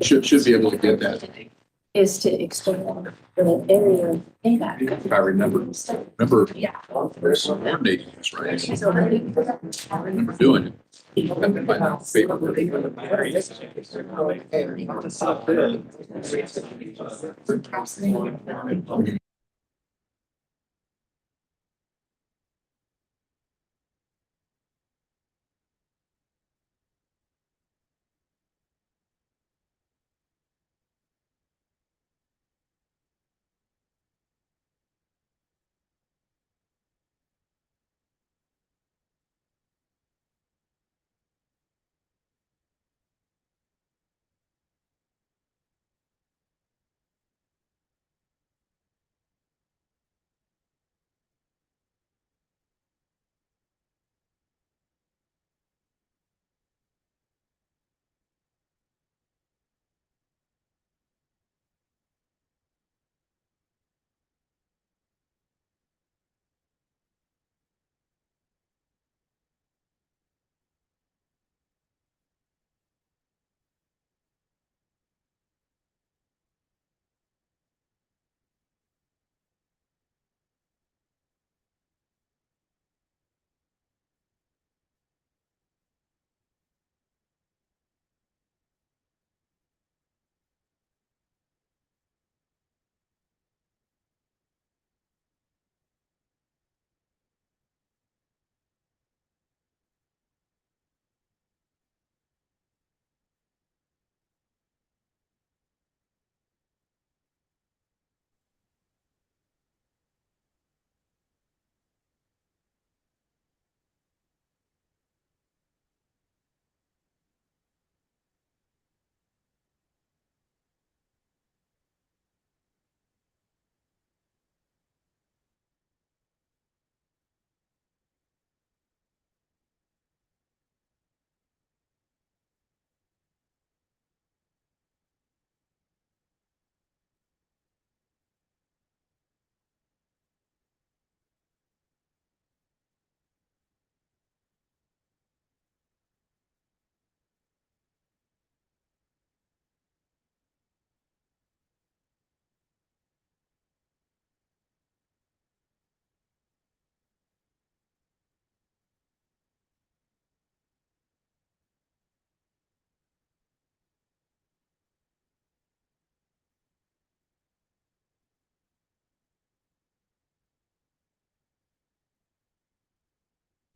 Should be able to get that. Is to explain the area impact. If I remember Yeah. coordinating this right. I remember doing it. I've been my favorite.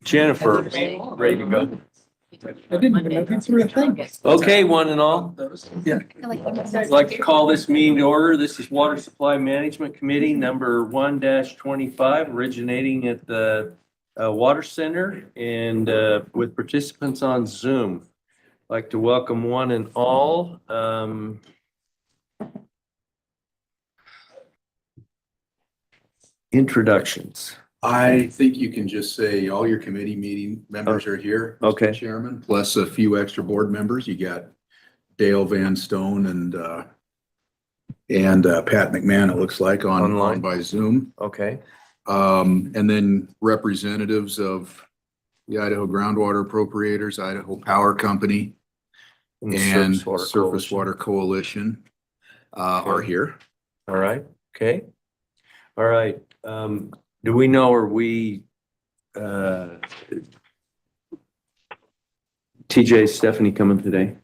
Jennifer, ready to go. I didn't even know these were a thing. Okay, one and all. Yeah. I'd like to call this meeting to order. This is Water Supply Management Committee number 1-25, originating at the Water Center and with participants on Zoom. I'd like to welcome one and all. Introductions. I think you can just say all your committee meeting members are here. Mr. Okay. Chairman, plus a few extra board members. You got Dale Van Stone and Pat McMahon, it looks like Online. on by Zoom. Okay. And then representatives of the Idaho Groundwater Appropriators, Idaho Power Company, and Surface Water Coalition are here. All right. Okay. All right. Do we know, are we, TJ, Stephanie coming today?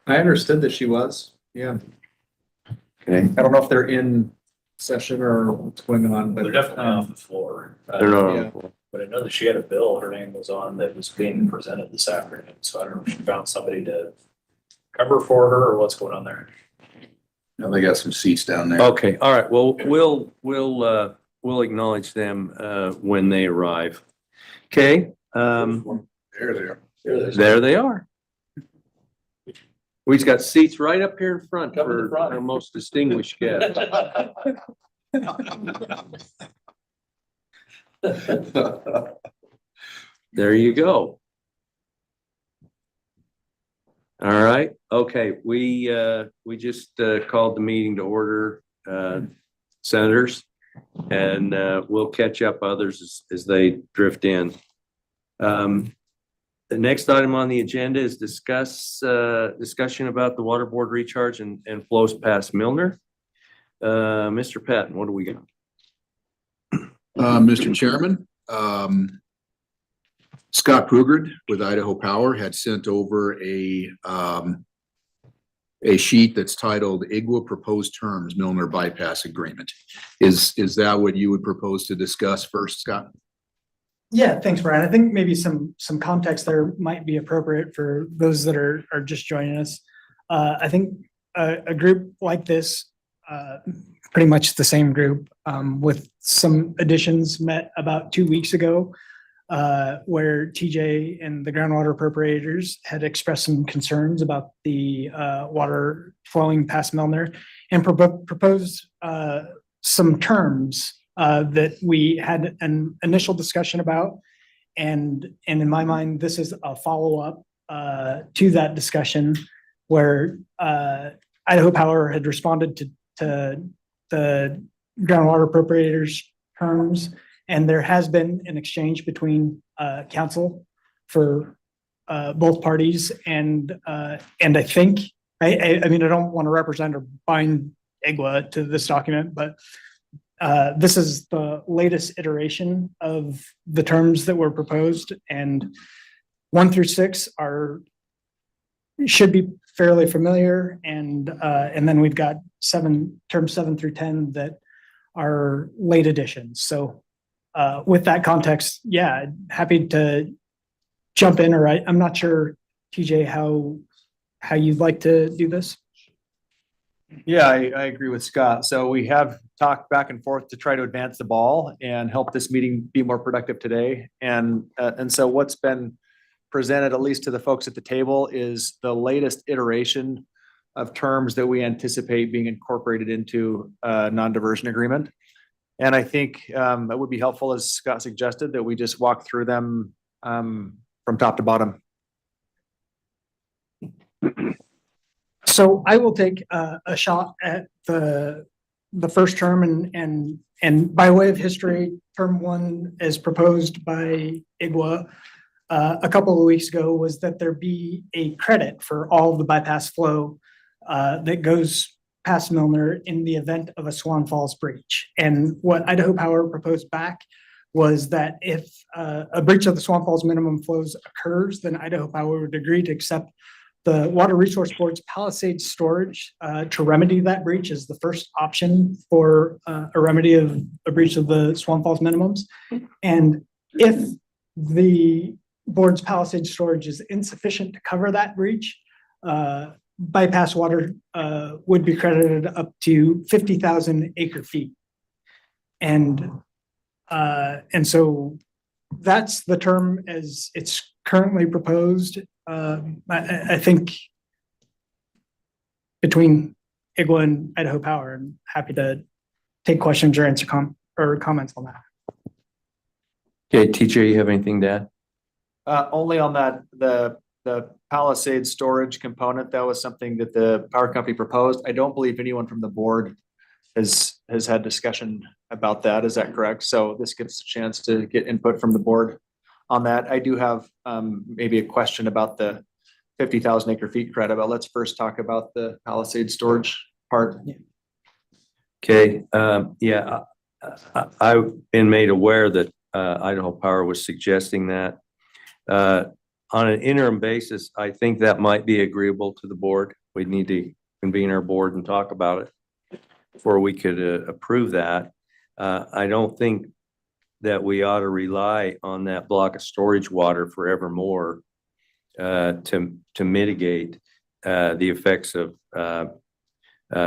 I understood that she was, yeah. Okay. I don't know if they're in session or what's going on, but. They're definitely off the floor. They're not Yeah. on. the- But I know that she had a bill, her name was on, that was being presented this afternoon, so I don't know if she found somebody to cover for her or what's going on there. Now they got some seats down there. Okay. All right. Well, we'll acknowledge them, when they arrive. Okay. There they are. There they are. We've got seats right up here in front Come to the for front. our most distinguished guest. There you go. All right. Okay. We just called the meeting to order, senators, and we'll catch up others as they drift in. The next item on the agenda is discussion about the water board recharge and flows past Milner. Mr. Patton, what do we got? Mr. Chairman, Scott Prugard with Idaho Power had sent over a sheet that's titled IGWA Proposed Terms Milner Bypass Agreement. Is that what you would propose to discuss first, Scott? Yeah, thanks, Brian. I think maybe some context there might be appropriate for those that are just joining us. I think a group like this, pretty much the same group, with some additions, met about 2 weeks ago, where TJ and the groundwater appropriators had expressed some concerns about the water flowing past Milner and proposed some terms that we had an initial discussion about. And in my mind, this is a follow-up to that discussion where Idaho Power had responded to the groundwater appropriators terms, and there has been an exchange between council for both parties. And I think, I mean, I don't want to represent or bind IGWA to this document, but this is the latest iteration of the terms that were proposed, and 1 through 6 should be fairly familiar, and then we've got terms 7 through 10 that are late additions. So with that context, yeah, happy to jump in, or I'm not sure, TJ, how you'd like to do this. Yeah, I agree with Scott. So we have talked back and forth to try to advance the ball and help this meeting be more productive today. And so what's been presented, at least to the folks at the table, is the latest iteration of terms that we anticipate being incorporated into a non-diversion agreement. And I think it would be helpful, as Scott suggested, that we just walk through them from top to bottom. So I will take a shot at the first term, and by way of history, term 1 as proposed by IGWA a couple of weeks ago was that there be a credit for all of the bypass flow that goes past Milner in the event of a Swan Falls breach. And what Idaho Power proposed back was that if a breach of the Swan Falls minimum flows occurs, then Idaho Power would agree to accept the Water Resource Board's Palisades storage to remedy that breach as the first option for a remedy of a breach of the Swan Falls minimums. And if the board's Palisades storage is insufficient to cover that breach, bypass water would be credited up to 50,000 acre feet. And so that's the term as it's currently proposed. I think between IGWA and Idaho Power, I'm happy to take questions or answer comments on that. Okay, TJ, you have anything to add? Only on that, the Palisades storage component, that was something that the power company proposed. I don't believe anyone from the board has had discussion about that. Is that correct? So this gives us a chance to get input from the board on that. I do have maybe a question about the 50,000 acre feet credit, but let's first talk about the Palisades storage part. Okay, yeah, I've been made aware that Idaho Power was suggesting that. On an interim basis, I think that might be agreeable to the board. We need to convene our board and talk about it before we could approve that. I don't think that we ought to rely on that block of storage water forevermore to mitigate the effects of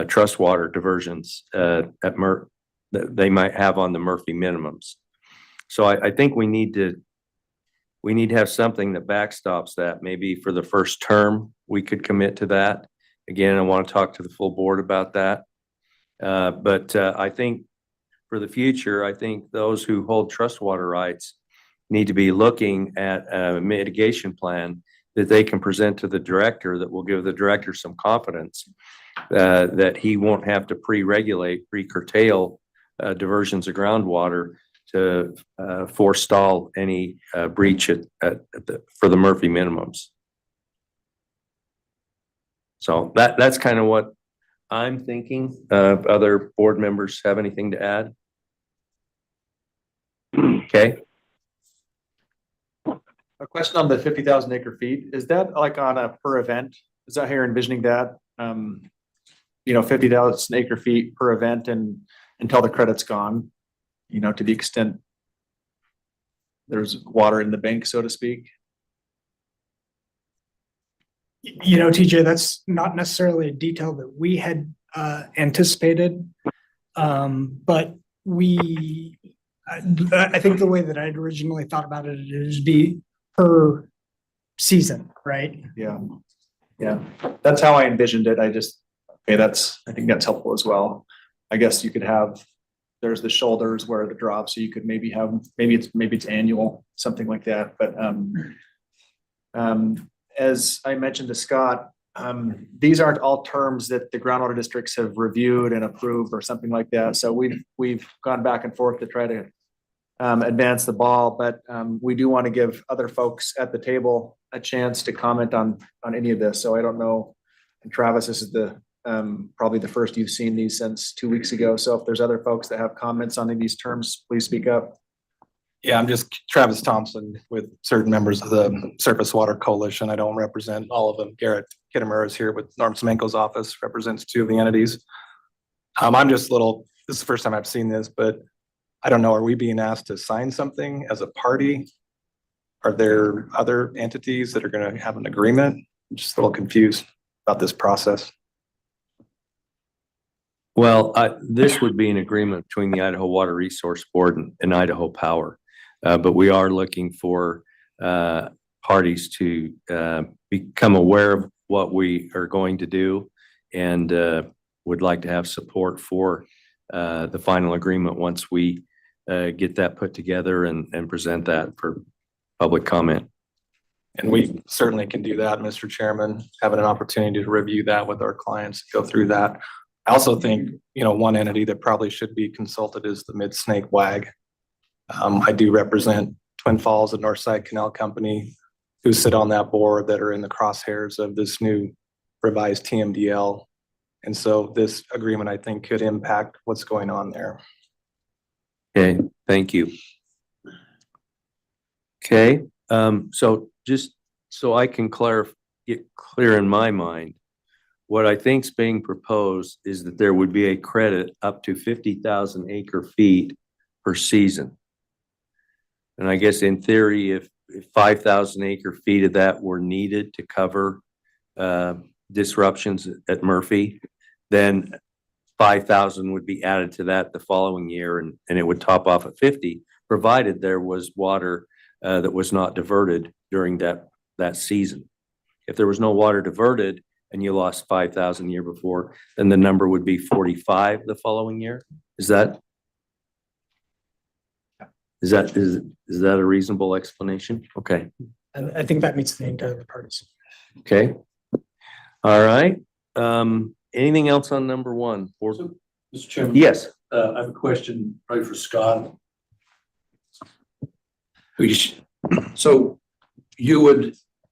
trust water diversions that they might have on the Murphy minimums. So I think we need to have something that backstops that. Maybe for the first term, we could commit to that. Again, I want to talk to the full board about that. But I think for the future, I think those who hold trust water rights need to be looking at a mitigation plan that they can present to the director that will give the director some confidence that he won't have to pre-regulate, pre-curtail diversions of groundwater to forestall any breach for the Murphy minimums. So that's kind of what I'm thinking. Other board members have anything to add? Okay. A question on the 50,000 acre feet. Is that like on a per event? Is that how you're envisioning that? 50,000 acre feet per event and until the credit's gone, to the extent there's water in the bank, so to speak. TJ, that's not necessarily a detail that we had anticipated. But I think the way that I'd originally thought about it is be per season, right? Yeah. That's how I envisioned it. I think that's helpful as well. I guess you could have, there's the shoulders where the drop, so you could maybe it's annual, something like that. But as I mentioned to Scott, these aren't all terms that the groundwater districts have reviewed and approved or something like that. So we've gone back and forth to try to advance the ball, but we do want to give other folks at the table a chance to comment on any of this. So I don't know, and Travis, this is probably the first you've seen these since 2 weeks ago. So if there's other folks that have comments on any of these terms, please speak up. Yeah, I'm just Travis Thompson with certain members of the Surface Water Coalition. I don't represent all of them. Garrett Kittimer is here with Norm Semenko's office, represents 2 of the entities. I'm just this is the first time I've seen this, but I don't know, are we being asked to sign something as a party? Are there other entities that are going to have an agreement? I'm just a little confused about this process. Well, this would be an agreement between the Idaho Water Resource Board and Idaho Power. But we are looking for parties to become aware of what we are going to do and would like to have support for the final agreement once we get that put together and present that for public comment. And we certainly can do that, Mr. Chairman, having an opportunity to review that with our clients, go through that. I also think, one entity that probably should be consulted is the Mid-Snake WAG. I do represent Twin Falls and Northside Canal Company, who sit on that board that are in the crosshairs of this new revised TMDL. And so this agreement, I think, could impact what's going on there. Okay, thank you. Okay, so just so I can get clear in my mind, what I think is being proposed is that there would be a credit up to 50,000 acre feet per season. And I guess in theory, if 5,000 acre feet of that were needed to cover disruptions at Murphy, then 5,000 would be added to that the following year, and it would top off at 50, provided there was water that was not diverted during that season. If there was no water diverted and you lost 5,000 the year before, then the number would be 45 the following year. Is that a reasonable explanation? Okay. And I think that meets the intent of the parties. Okay. All right. Anything else on number 1? Mr. Chairman. Yes. I have a question probably for Scott. So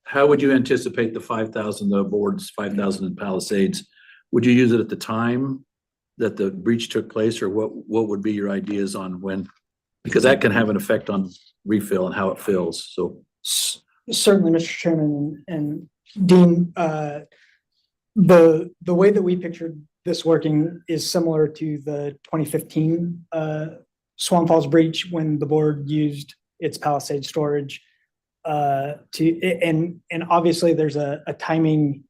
how would you anticipate the 5,000, the board's 5,000 in Palisades? Would you use it at the time that the breach took place, or what would be your ideas on when? Because that can have an effect on refill and how it fills. So Certainly, Mr. Chairman and Dean, the way that we pictured this working is similar to the 2015 Swan Falls breach, when the board used its Palisade storage and obviously there's a timing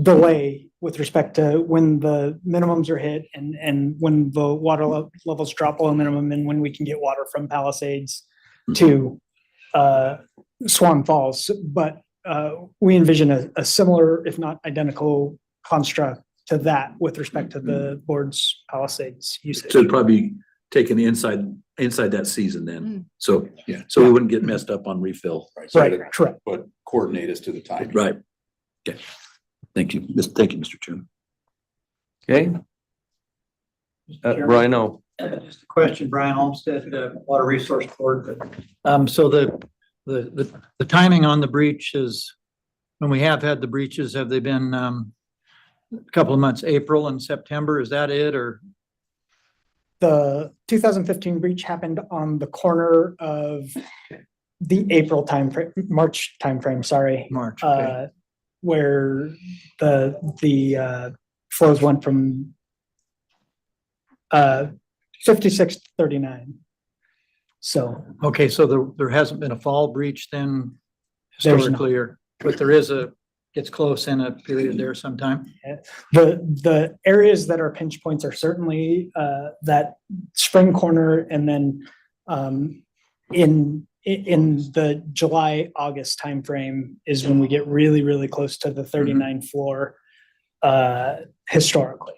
delay with respect to when the minimums are hit and when the water levels drop below minimum and when we can get water from Palisades to Swan Falls. But we envision a similar, if not identical, construct to that with respect to the board's Palisades usage. So it'd probably be taken inside that season then. So, Yeah. so we wouldn't get messed up on refill. Right, correct. But coordinate us to the time. Right. Okay. Thank you. Thank you, Mr. Chairman. Okay. Rhino. Just a question, Brian Olmstead, Water Resource Board. So the timing on the breach is, when we have had the breaches, have they been, a couple of months, April and September? Is that it, or? The 2015 breach happened on the corner of the April timeframe, March timeframe, sorry. March, okay. Where the flows went from 56 to 39. So Okay, so there hasn't been a fall breach then There's historically, or, but there is gets close in a period there sometime? the areas that are pinch points are certainly that spring corner, and then in the July, August timeframe is when we get really, really close to the 39 floor historically.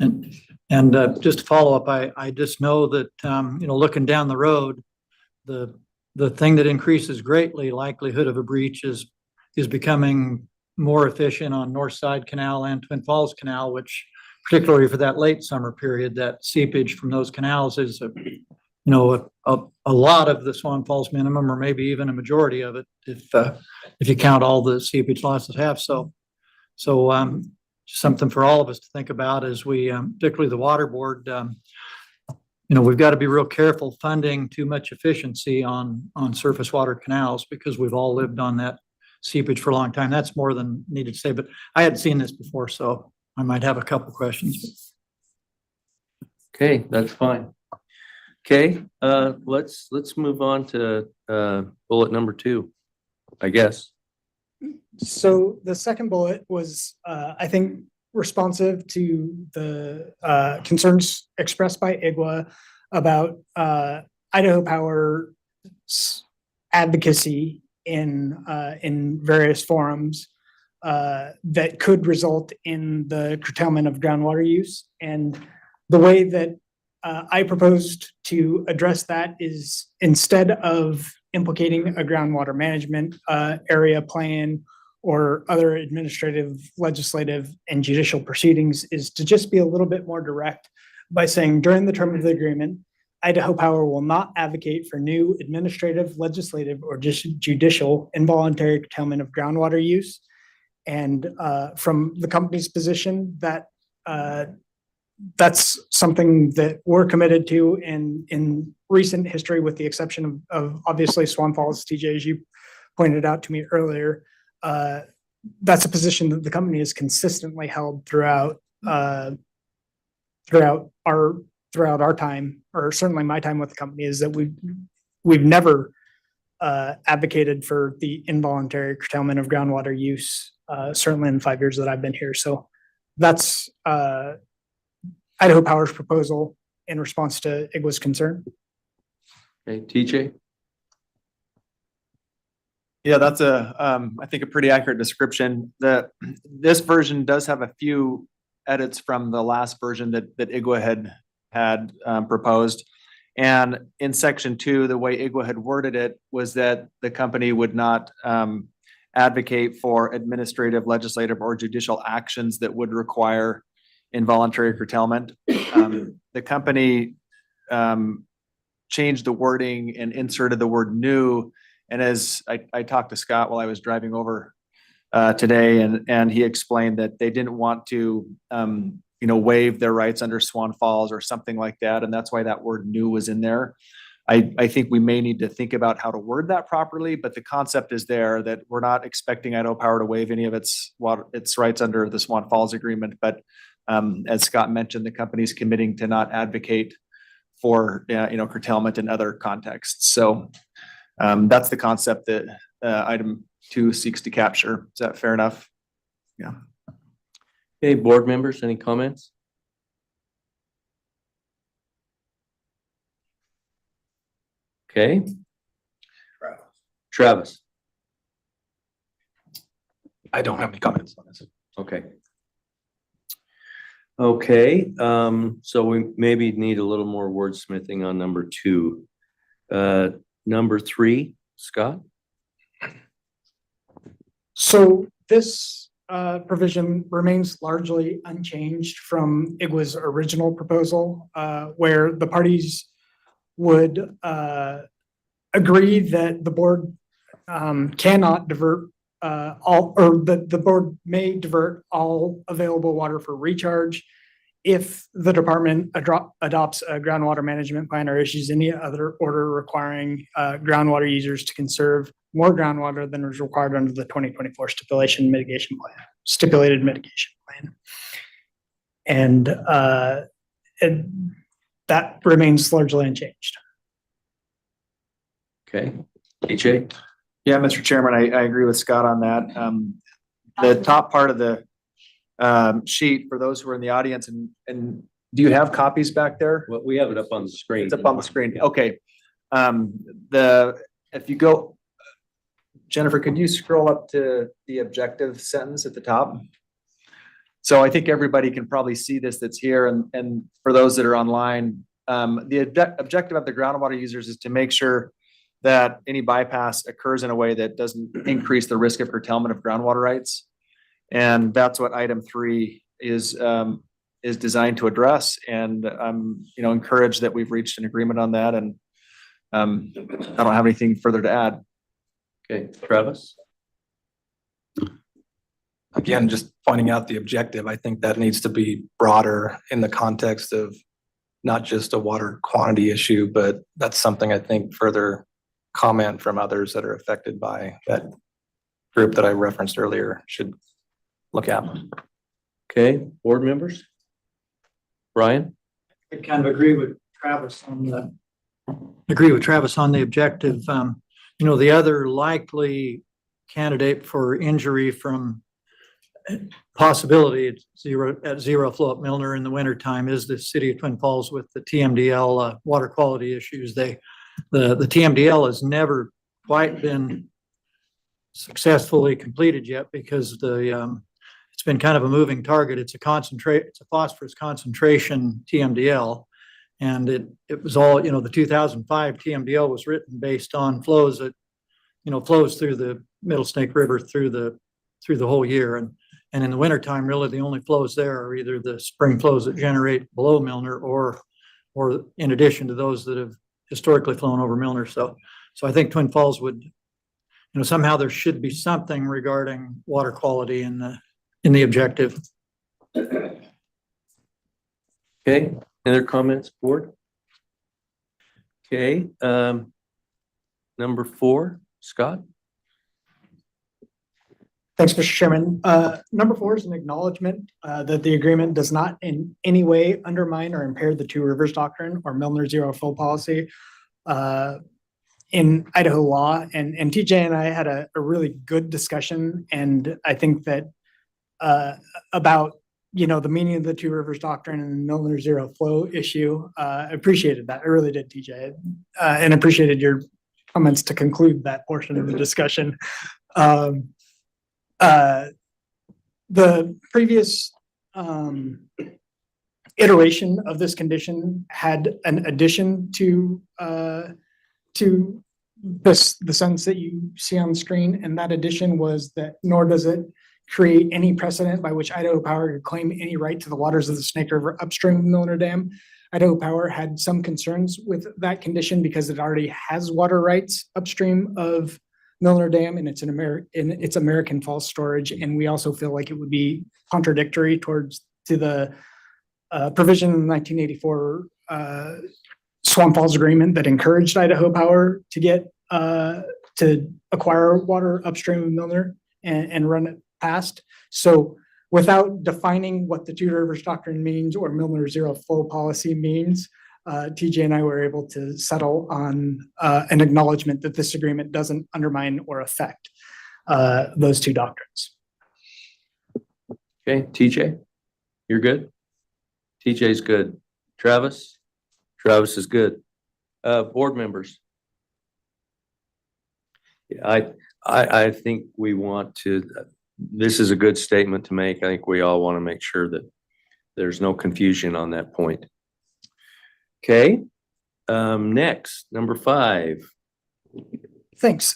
And just to follow up, I just know that, looking down the road, the thing that increases greatly likelihood of a breach is becoming more efficient on North Side Canal and Twin Falls Canal, which particularly for that late summer period, that seepage from those canals is a lot of the Swan Falls minimum, or maybe even a majority of it, if you count all the seepage losses have. So something for all of us to think about as we, particularly the water board, we've got to be real careful funding too much efficiency on surface water canals, because we've all lived on that seepage for a long time. That's more than needed to say, but I hadn't seen this before, so I might have a couple questions. Okay, that's fine. Okay, let's move on to bullet number 2, I guess. So the second bullet was, I think, responsive to the concerns expressed by IGWA about Idaho Power's advocacy in various forums that could result in the curtailment of groundwater use. And the way that I proposed to address that is, instead of implicating a groundwater management area plan or other administrative, legislative, and judicial proceedings, is to just be a little bit more direct by saying, during the term of the agreement, Idaho Power will not advocate for new administrative, legislative, or just judicial involuntary curtailment of groundwater use. And from the company's position, that's something that we're committed to in recent history, with the exception of obviously Swan Falls, TJ, as you pointed out to me earlier. That's a position that the company has consistently held throughout our time, or certainly my time with the company, is that we've never advocated for the involuntary curtailment of groundwater use, certainly in the 5 years that I've been here. So that's Idaho Power's proposal in response to IGWA's concern. Okay, TJ? Yeah, that's I think a pretty accurate description. This version does have a few edits from the last version that IGWA had proposed. And in section 2, the way IGWA had worded it was that the company would not advocate for administrative, legislative, or judicial actions that would require involuntary curtailment. The company changed the wording and inserted the word new. And as I talked to Scott while I was driving over today, and he explained that they didn't want to waive their rights under Swan Falls or something like that. And that's why that word new was in there. I think we may need to think about how to word that properly, but the concept is there that we're not expecting Idaho Power to waive any of its rights under the Swan Falls agreement. But as Scott mentioned, the company's committing to not advocate for curtailment in other contexts. So that's the concept that item 2 seeks to capture. Is that fair enough? Yeah. Okay, board members, any comments? Okay. Travis? I don't have any comments on this. Okay. Okay, so we maybe need a little more wordsmithing on number 2. Number 3, Scott? So this provision remains largely unchanged from IGWA's original proposal, where the parties would agree that the board cannot divert all, or the board may divert all available water for recharge if the department adopts a groundwater management plan or issues any other order requiring groundwater users to conserve more groundwater than is required under the 2024 stipulated mitigation plan. And that remains largely unchanged. Okay, TJ? Yeah, Mr. Chairman, I agree with Scott on that. The top part of the sheet for those who are in the audience, and do you have copies back there? Well, we have it up on the screen. It's up on the screen. Okay. If you go, Jennifer, could you scroll up to the objective sentence at the top? So I think everybody can probably see this that's here, and for those that are online, the objective of the groundwater users is to make sure that any bypass occurs in a way that doesn't increase the risk of curtailment of groundwater rights. And that's what item 3 is designed to address. And I'm, encouraged that we've reached an agreement on that. And I don't have anything further to add. Okay, Travis? Again, just pointing out the objective, I think that needs to be broader in the context of not just a water quantity issue, but that's something I think further comment from others that are affected by that group that I referenced earlier should look at. Okay, board members? Brian? I kind of agree with Travis on the objective. The other likely candidate for injury from possibility at zero flow at Milner in the wintertime is the city of Twin Falls with the TMDL water quality issues. The TMDL has never quite been successfully completed yet because it's been kind of a moving target. It's a phosphorus concentration TMDL. And it was all, the 2005 TMDL was written based on flows that, flows through the Middle Snake River through the whole year. And in the wintertime, really the only flows there are either the spring flows that generate below Milner or in addition to those that have historically flown over Milner. So I think Twin Falls would, somehow there should be something regarding water quality in the objective. Okay, other comments, board? Okay, number 4, Scott? Thanks, Mr. Chairman. Number 4 is an acknowledgement that the agreement does not in any way undermine or impair the Two Rivers Doctrine or Milner Zero Flow policy in Idaho law. And TJ and I had a really good discussion, and I think that about the meaning of the Two Rivers Doctrine and the Milner Zero Flow issue. I appreciated that. I really did, TJ, and appreciated your comments to conclude that portion of the discussion. The previous iteration of this condition had an addition to the sentence that you see on the screen, and that addition was that nor does it create any precedent by which Idaho Power could claim any right to the waters of the Snake River upstream of Milner Dam. Idaho Power had some concerns with that condition because it already has water rights upstream of Milner Dam and it's American Falls storage. And we also feel like it would be contradictory to the provision in the 1984 Swamp Falls Agreement that encouraged Idaho Power to acquire water upstream of Milner and run it past. So without defining what the Two Rivers Doctrine means or Milner Zero Flow policy means, TJ and I were able to settle on an acknowledgement that this agreement doesn't undermine or affect those two doctrines. Okay, TJ, you're good? TJ's good. Travis? Travis is good. Board members? Yeah, I think we want to, this is a good statement to make. I think we all want to make sure that there's no confusion on that point. Okay, next, number 5. Thanks.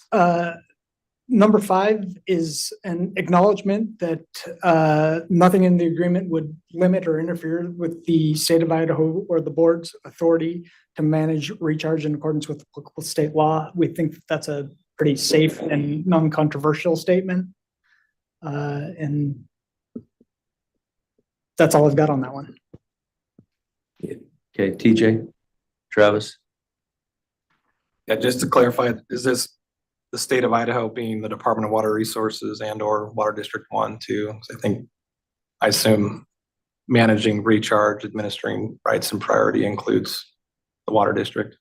Number 5 is an acknowledgement that nothing in the agreement would limit or interfere with the state of Idaho or the board's authority to manage recharge in accordance with applicable state law. We think that's a pretty safe and non-controversial statement. And that's all I've got on that one. Okay, TJ, Travis? Yeah, just to clarify, is this the state of Idaho being the Department of Water Resources and or Water District 1 too? 'Cause I assume managing recharge, administering rights and priority includes the water district.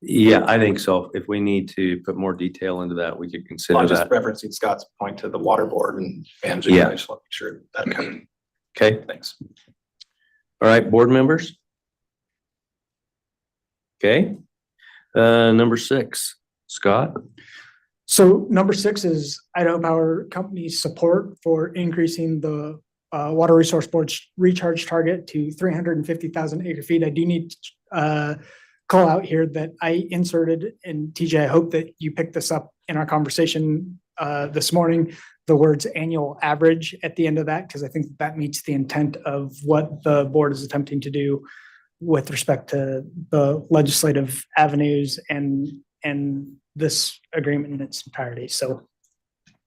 Yeah, I think so. If we need to put more detail into that, we could consider I'm just that. referencing Scott's point to the water board and managing. Yeah. I just want to make sure that covered. Okay, Thanks. all right, board members? Okay, number 6, Scott? So number 6 is Idaho Power Company's support for increasing the Water Resource Board's recharge target to 350,000 acre feet. I do need to call out here that I inserted, and TJ, I hope that you picked this up in our conversation this morning, the words annual average at the end of that, because I think that meets the intent of what the board is attempting to do with respect to the legislative avenues and this agreement in its entirety. So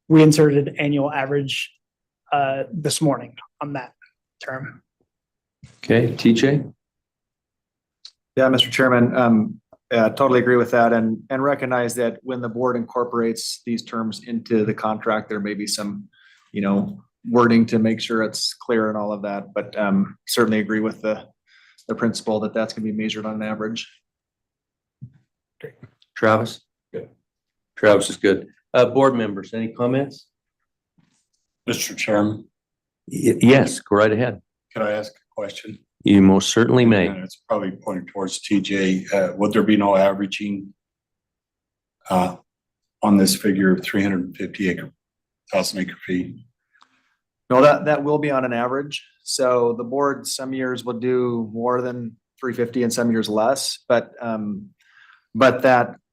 we inserted annual average this morning on that term. Okay, TJ? Yeah, Mr. Chairman, totally agree with that and recognize that when the board incorporates these terms into the contract, there may be some, wording to make sure it's clear and all of that, but certainly agree with the principle that that's gonna be measured on an average. Travis? Good. Travis is good. Board members, any comments? Mr. Chairman, Yes, go right ahead. can I ask a question? You most certainly may. And it's probably pointed towards TJ. Would there be no averaging on this figure of 350,000 acre feet? No, that will be on an average. So the board some years will do more than 350 and some years less, but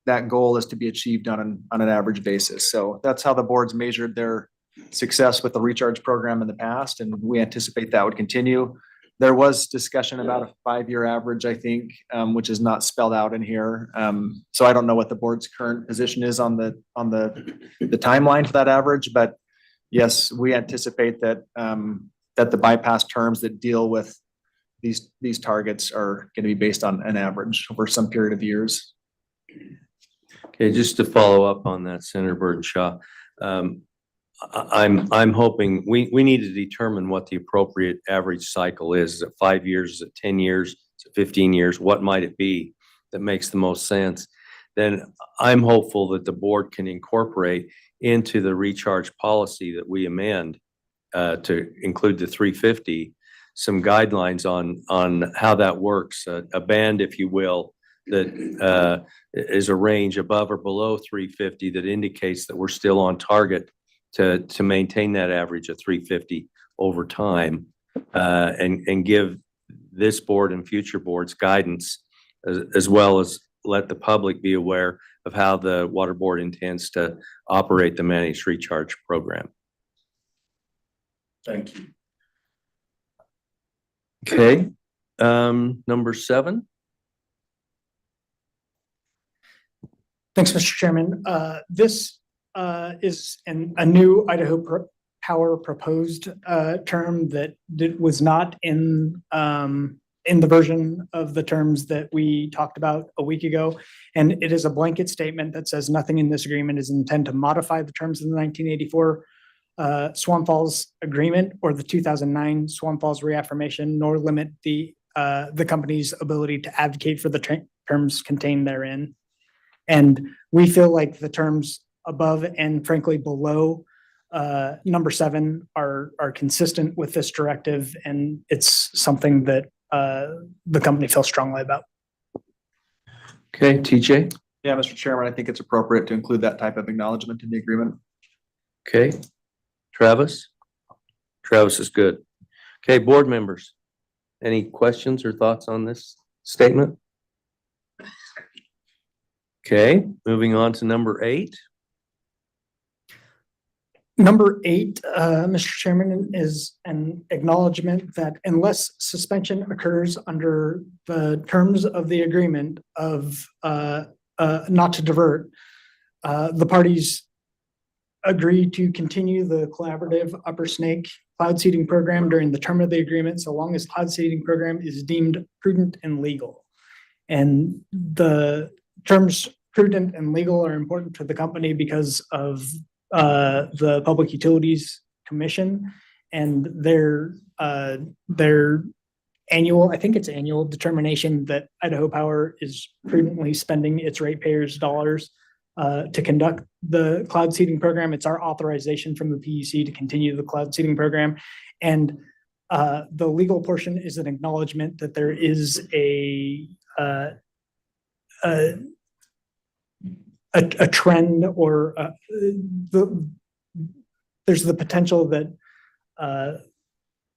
that goal is to be achieved on an average basis. So that's how the board's measured their success with the recharge program in the past, and we anticipate that would continue. There was discussion about a 5-year average, I think, which is not spelled out in here. So I don't know what the board's current position is on the timeline for that average, but yes, we anticipate that that the bypass terms that deal with these targets are going to be based on an average over some period of years. Okay, just to follow up on that, Senator Burton-Shaw, I'm hoping we need to determine what the appropriate average cycle is. Is it 5 years? Is it 10 years? Is it 15 years? What might it be that makes the most sense? Then I'm hopeful that the board can incorporate into the recharge policy that we amend to include the 350, some guidelines on how that works, a band, if you will, that is a range above or below 350 that indicates that we're still on target to maintain that average of 350 over time, and give this board and future boards guidance, as well as let the public be aware of how the water board intends to operate the managed recharge program. Thank you. Okay, number 7. Thanks, Mr. Chairman. This is a new Idaho Power proposed term that was not in the version of the terms that we talked about a week ago. And it is a blanket statement that says nothing in this agreement is intended to modify the terms of the 1984 Swamp Falls Agreement or the 2009 Swamp Falls Reaffirmation, nor limit the company's ability to advocate for the terms contained therein. And we feel like the terms above and frankly below number 7 are consistent with this directive, and it's something that the company feels strongly about. Okay, TJ. Yeah, Mr. Chairman, I think it's appropriate to include that type of acknowledgement in the agreement. Okay, Travis. Travis is good. Okay, board members, any questions or thoughts on this statement? Okay, moving on to number 8. Number 8, Mr. Chairman, is an acknowledgement that unless suspension occurs under the terms of the agreement of not to divert, the parties agree to continue the collaborative Upper Snake cloud seeding program during the term of the agreement, so long as cloud seeding program is deemed prudent and legal. And the terms prudent and legal are important to the company because of the Public Utilities Commission and their annual, I think it's annual determination that Idaho Power is prudently spending its ratepayers' dollars to conduct the cloud seeding program. It's our authorization from the PUC to continue the cloud seeding program. And the legal portion is an acknowledgement that there is a trend or there's the potential that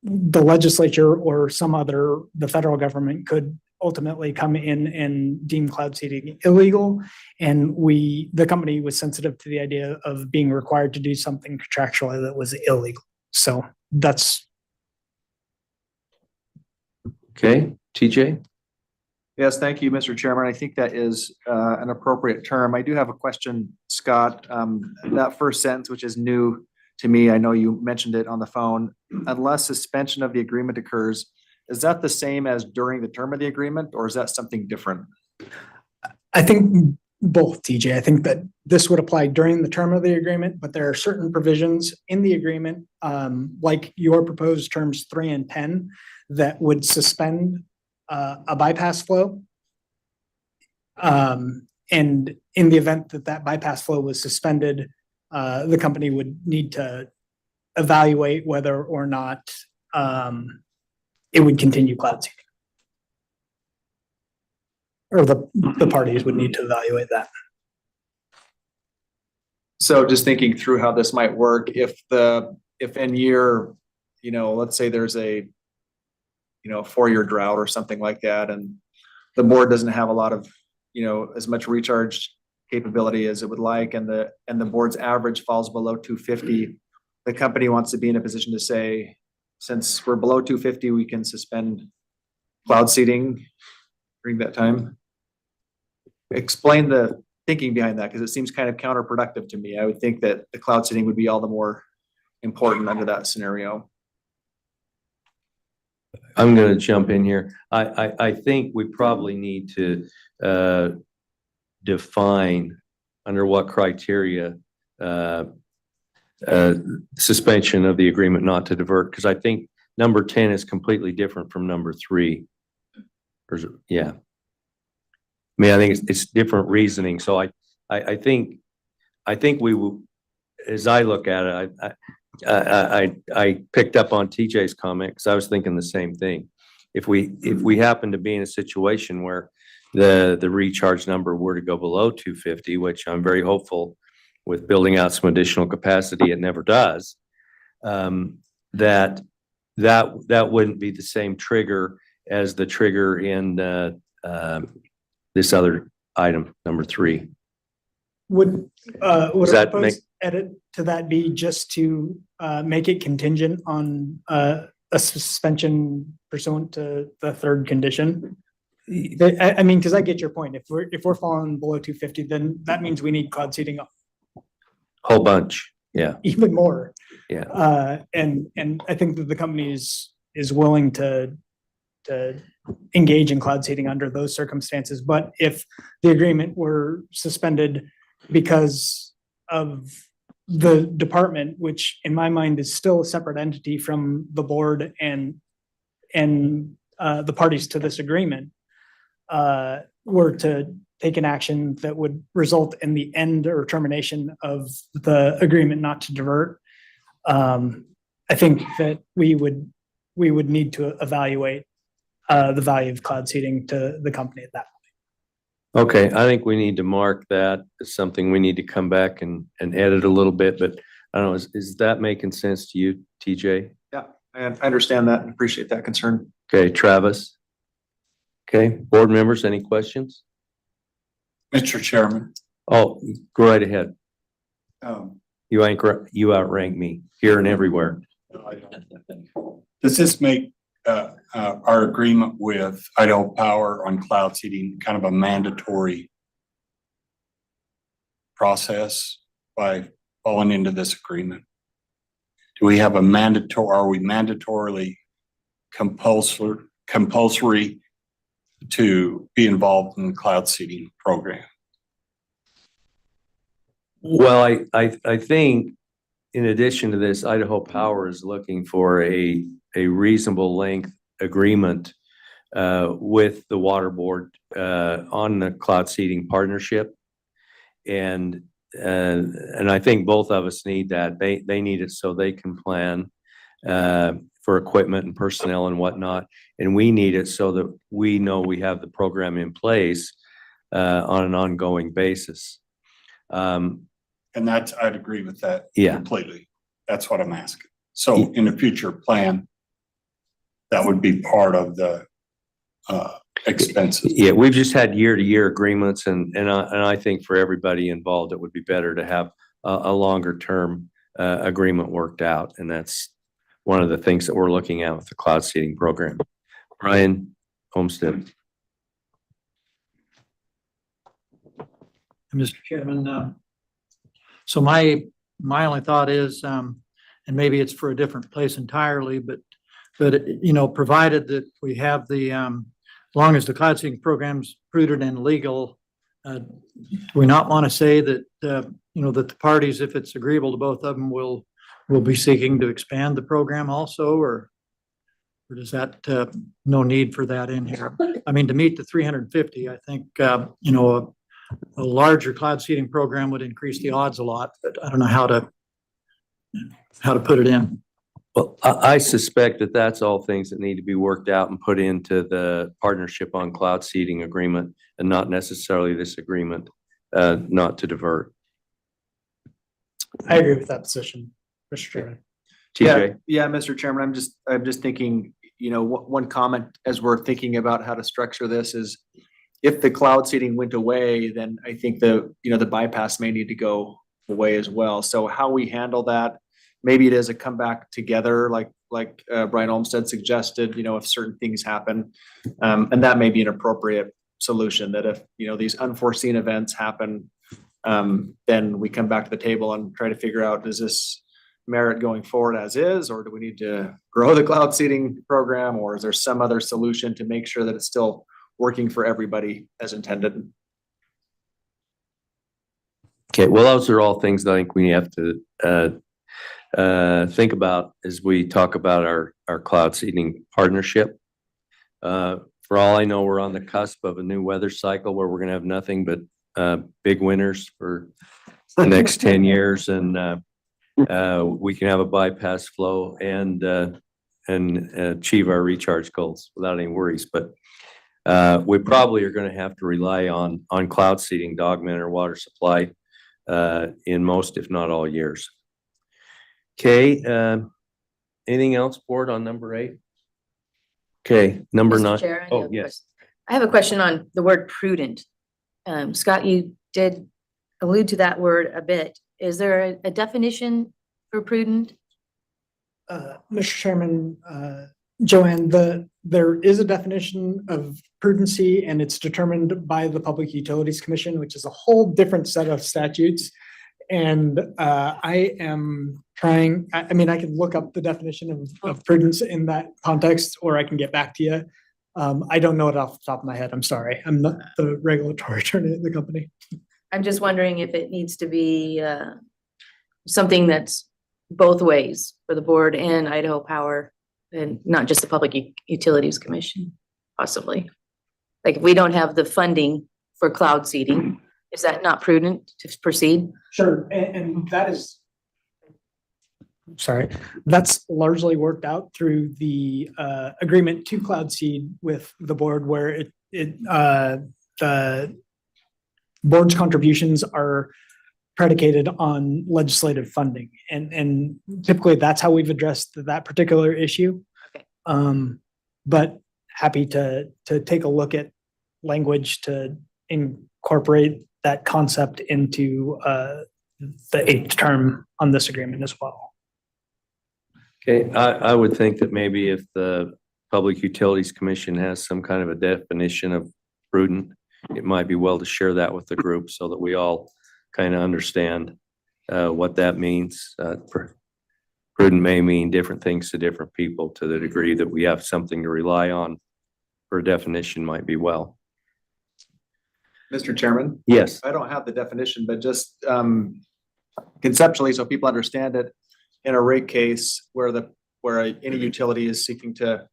the legislature or the federal government could ultimately come in and deem cloud seeding illegal. And the company was sensitive to the idea of being required to do something contractually that was illegal. So that's. Okay, TJ? Yes, thank you, Mr. Chairman. I think that is an appropriate term. I do have a question, Scott. That first sentence, which is new to me, I know you mentioned it on the phone, unless suspension of the agreement occurs, is that the same as during the term of the agreement, or is that something different? I think both, TJ. I think that this would apply during the term of the agreement, but there are certain provisions in the agreement, like your proposed terms 3 and 10, that would suspend a bypass flow. And in the event that that bypass flow was suspended, the company would need to evaluate whether or not it would continue cloud seeding. Or the parties would need to evaluate that. So just thinking through how this might work, if in year, let's say there's a 4-year drought or something like that, and the board doesn't have a lot of, as much recharge capability as it would like, and the board's average falls below 250, the company wants to be in a position to say, since we're below 250, we can suspend cloud seeding during that time. Explain the thinking behind that, because it seems kind of counterproductive to me. I would think that the cloud seeding would be all the more important under that scenario. I'm going to jump in here. I think we probably need to define under what criteria suspension of the agreement not to divert, because I think number 10 is completely different from number 3. Yeah. I mean, I think it's different reasoning. So I think we will, as I look at it, I picked up on TJ's comment because I was thinking the same thing. If we happen to be in a situation where the recharge number were to go below 250, which I'm very hopeful with building out some additional capacity, it never does, that wouldn't be the same trigger as the trigger in this other item, number 3. Would a Does that proposed edit to that be just to make it contingent on a suspension pursuant to the 3rd condition? I mean, because I get your point. If we're falling below 250, then that means we need cloud seeding Whole bunch, yeah. even more. Yeah. And I think that the company is willing to engage in cloud seeding under those circumstances. But if the agreement were suspended because of the department, which in my mind is still a separate entity from the board and the parties to this agreement, were to take an action that would result in the end or termination of the agreement not to divert, I think that we would need to evaluate the value of cloud seeding to the company at that point. Okay, I think we need to mark that as something we need to come back and edit a little bit, but I don't know, is that making sense to you, TJ? Yeah, I understand that and appreciate that concern. Okay, Travis? Okay, board members, any questions? Mr. Chairman, Oh, go right ahead. um, You outrank me here and everywhere. does this make, our agreement with Idaho Power on cloud seeding kind of a mandatory process by falling into this agreement? Do we have a are we mandatorily compulsory to be involved in the cloud seeding program? Well, I think in addition to this, Idaho Power is looking for a reasonable length agreement with the water board on the cloud seeding partnership. And I think both of us need that. They need it so they can plan for equipment and personnel and whatnot. And we need it so that we know we have the program in place on an ongoing basis. And that's, I'd agree with that. Yeah. Completely. That's what I'm asking. So in a future plan, that would be part of the expenses. Yeah, we've just had year-to-year agreements, and I think for everybody involved, it would be better to have a longer term agreement worked out, and that's one of the things that we're looking at with the cloud seeding program. Brian Olmstead. Mr. Chairman, so my only thought is, and maybe it's for a different place entirely, but you know, provided that we have the, as long as the cloud seeding program's prudent and legal, do we not want to say that, you know, that the parties, if it's agreeable to both of them, will be seeking to expand the program also, or does that, no need for that in here? I mean, to meet the 350, I think, you know, a larger cloud seeding program would increase the odds a lot, but I don't know how to put it in. Well, I suspect that that's all things that need to be worked out and put into the partnership on cloud seeding agreement, and not necessarily this agreement, not to divert. I agree with that position, Mr. Chairman. TJ? Yeah, Mr. Chairman, I'm just thinking, you know, one comment as we're thinking about how to structure this is if the cloud seeding went away, then I think the bypass may need to go away as well. So how we handle that, maybe it is a comeback together, like Brian Olmstead suggested, you know, if certain things happen. And that may be an appropriate solution, that if, you know, these unforeseen events happen, then we come back to the table and try to figure out, does this merit going forward as is, or do we need to grow the cloud seeding program, or is there some other solution to make sure that it's still working for everybody as intended? Okay, well, those are all things that I think we have to think about as we talk about our cloud seeding partnership. For all I know, we're on the cusp of a new weather cycle where we're gonna have nothing but big winters for the next 10 years, and we can have a bypass flow and achieve our recharge goals without any worries. But we probably are gonna have to rely on cloud seeding to augment our water supply in most, if not all, years. Okay, anything else, board, on number 8? Okay, number Mr. 9. Chair, Oh, yes. I have a question on the word prudent. Scott, you did allude to that word a bit. Is there a definition for prudent? Mr. Chairman, Joanne, there is a definition of prudency, and it's determined by the Public Utilities Commission, which is a whole different set of statutes. And I am trying, I mean, I can look up the definition of prudence in that context, or I can get back to you. I don't know it off the top of my head. I'm sorry. I'm not the regulatory attorney at the company. I'm just wondering if it needs to be something that's both ways for the board and Idaho Power, and not just the Public Utilities Commission, possibly. Like if we don't have the funding for cloud seeding, is that not prudent to proceed? Sure, and that is, sorry, that's largely worked out through the agreement to cloud seed with the board, where the board's contributions are predicated on legislative funding, and typically that's how we've addressed that particular issue. Okay. But happy to take a look at language to incorporate that concept into the eighth term on this agreement as well. Okay, I would think that maybe if the Public Utilities Commission has some kind of a definition of prudent, it might be well to share that with the group so that we all kind of understand what that means. Prudent may mean different things to different people. To the degree that we have something to rely on for a definition might be well. Mr. Chairman, Yes. I don't have the definition, but just conceptually, so people understand it, in a rate case where any utility is seeking to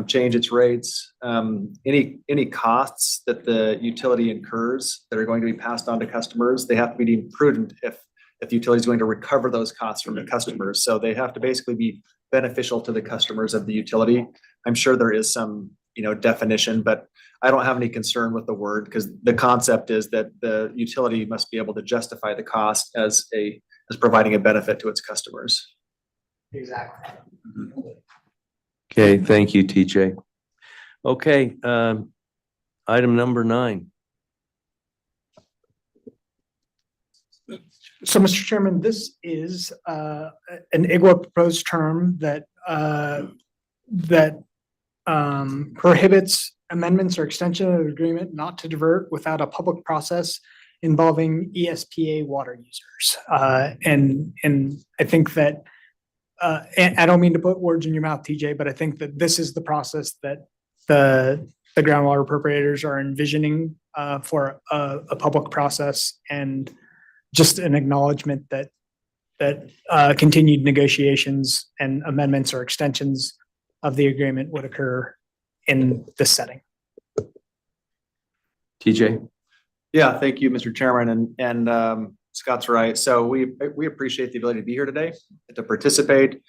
change its rates, any costs that the utility incurs that are going to be passed on to customers, they have to be deemed prudent if the utility is going to recover those costs from the customers. So they have to basically be beneficial to the customers of the utility. I'm sure there is some, definition, but I don't have any concern with the word because the concept is that the utility must be able to justify the cost as providing a benefit to its customers. Exactly. Okay, thank you, TJ. Okay, item number 9. So, Mr. Chairman, this is an IGWA proposed term that prohibits amendments or extension of the agreement not to divert without a public process involving ESPA water users. And I think that, and I don't mean to put words in your mouth, TJ, but I think that this is the process that the groundwater appropriators are envisioning for a public process, and just an acknowledgement that continued negotiations and amendments or extensions of the agreement would occur in this setting. TJ? Yeah, thank you, Mr. Chairman, and Scott's right. So we appreciate the ability to be here today, to participate,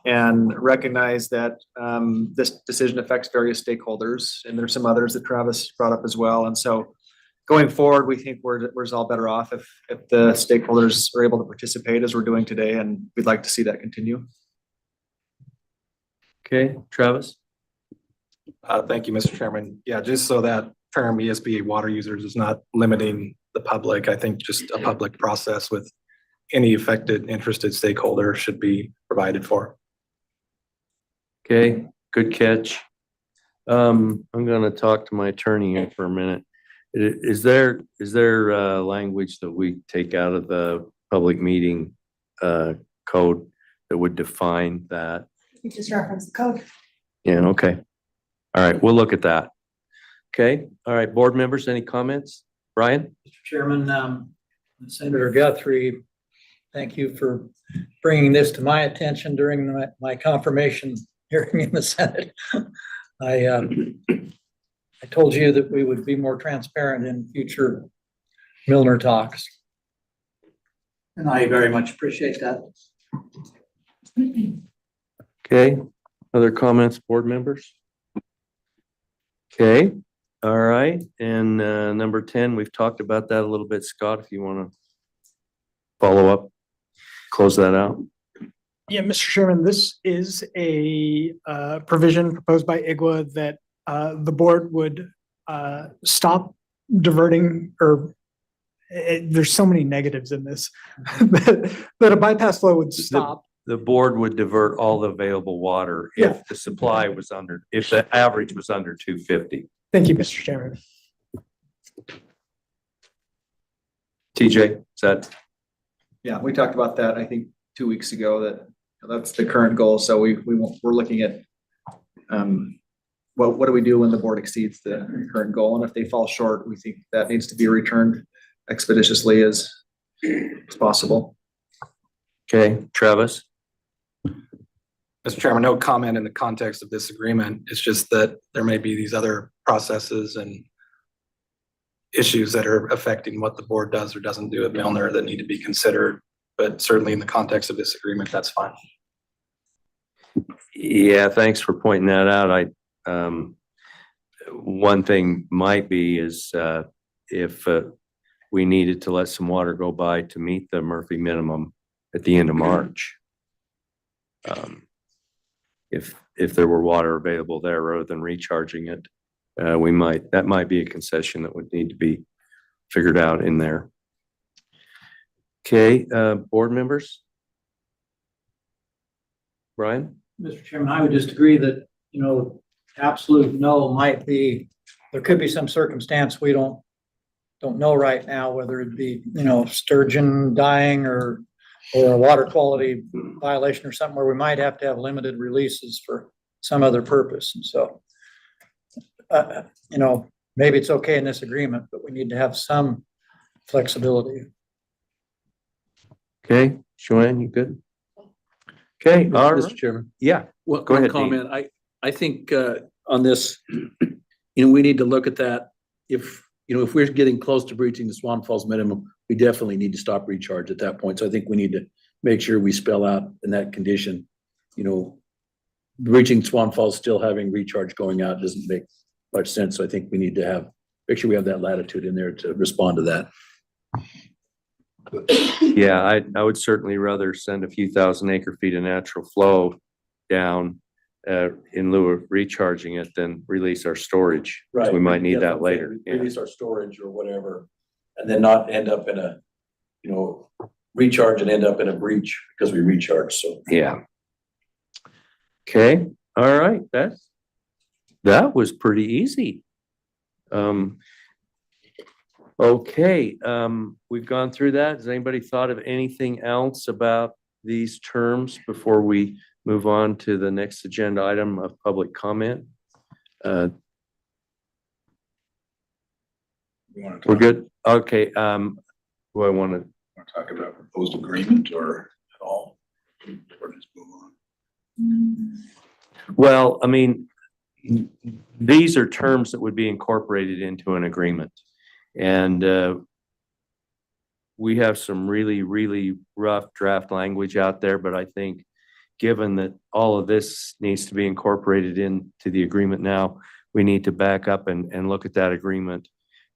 and recognize that this decision affects various stakeholders, and there's some others that Travis brought up as well. And so going forward, we think we're all better off if the stakeholders are able to participate as we're doing today, and we'd like to see that continue. Okay, Travis? Thank you, Mr. Chairman. Yeah, just so that term ESPA water users is not limiting the public, I think just a public process with any affected, interested stakeholder should be provided for. Okay, good catch. I'm gonna talk to my attorney here for a minute. Is there language that we take out of the public meeting code that would define that? You just reference the code. Yeah, okay. All right, we'll look at that. Okay, all right, board members, any comments? Brian? Mr. Chairman, Senator Guthrie, thank you for bringing this to my attention during my confirmation hearing in the Senate. I told you that we would be more transparent in future Milner talks. And I very much appreciate that. Okay, other comments, board members? Okay, all right, and number 10, we've talked about that a little bit. Scott, if you want to follow up, close that out. Yeah, Mr. Chairman, this is a provision proposed by IGWA that the board would stop diverting, or there's so many negatives in this, that a bypass flow would stop. The board would divert all the available water if the supply was if the average was under 250. Thank you, Mr. Chairman. TJ, is that? Yeah, we talked about that, I think, 2 weeks ago, that's the current goal. So we're looking at what do we do when the board exceeds the current goal? And if they fall short, we think that needs to be returned expeditiously as possible. Okay, Travis? Mr. Chairman, no comment in the context of this agreement. It's just that there may be these other processes and issues that are affecting what the board does or doesn't do at Milner that need to be considered. But certainly in the context of this agreement, that's fine. Yeah, thanks for pointing that out. One thing might be is if we needed to let some water go by to meet the Murphy minimum at the end of March. If there were water available there rather than recharging it, that might be a concession that would need to be figured out in there. Okay, board members? Brian? Mr. Chairman, I would just agree that, absolute no might be, there could be some circumstance we don't know right now, whether it be, sturgeon dying or a water quality violation or something where we might have to have limited releases for some other purpose. And so, maybe it's okay in this agreement, but we need to have some flexibility. Okay, Joanne, you good? Okay, all right. Mr. Chairman. Yeah, Well, Go one ahead, Dean. comment. I think on this, we need to look at that. If we're getting close to breaching the Swan Falls minimum, we definitely need to stop recharge at that point. So I think we need to make sure we spell out in that condition, breaching Swan Falls, still having recharge going out doesn't make much sense. So I think we need to make sure we have that latitude in there to respond to that. yeah, I would certainly rather send a few thousand acre feet of natural flow down in lieu of recharging it than release our storage. 'Cause we might need that later. Yeah. Release our storage or whatever, and then not end up in a, recharge and end up in a breach because we recharge. So Yeah. Okay, all right, that was pretty easy. Okay, we've gone through that. Has anybody thought of anything else about these terms before we move on to the next agenda item of public comment? We're good? Okay, do I want to? Talk about proposed agreement or at all? Or just move on? Well, I mean, these are terms that would be incorporated into an agreement. And we have some really, really rough draft language out there, but I think given that all of this needs to be incorporated into the agreement now, we need to back up and look at that agreement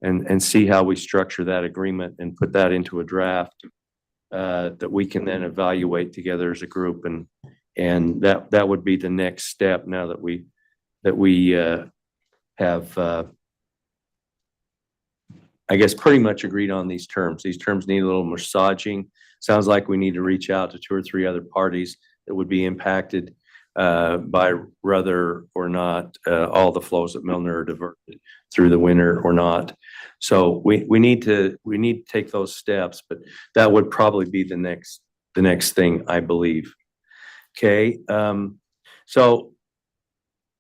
and see how we structure that agreement and put that into a draft that we can then evaluate together as a group. And that would be the next step now that we have I guess pretty much agreed on these terms. These terms need a little massaging. Sounds like we need to reach out to 2 or 3 other parties that would be impacted by whether or not all the flows at Milner are diverted through the winter or not. So we need to take those steps, but that would probably be the next thing, I believe. Okay, so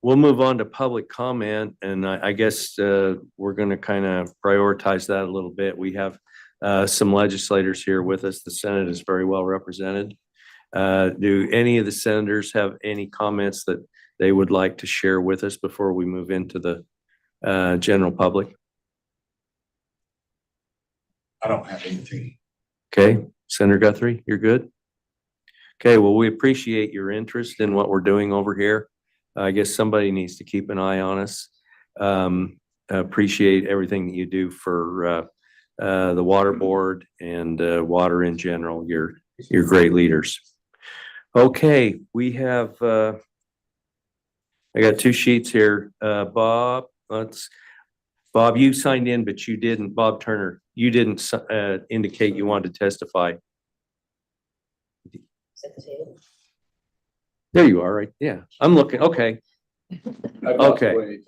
we'll move on to public comment, and I guess we're going to kind of prioritize that a little bit. We have some legislators here with us. The Senate is very well represented. Do any of the senators have any comments that they would like to share with us before we move into the general public? I don't have anything. Okay, Senator Guthrie, you're good? Okay, well, we appreciate your interest in what we're doing over here. I guess somebody needs to keep an eye on us. Appreciate everything that you do for the water board and water in general. You're great leaders. Okay, we have I got 2 sheets here. Bob, Bob, you signed in, but you didn't. Bob Turner, you didn't indicate you wanted to testify. There you are, right? Yeah, I'm looking. Okay. Okay.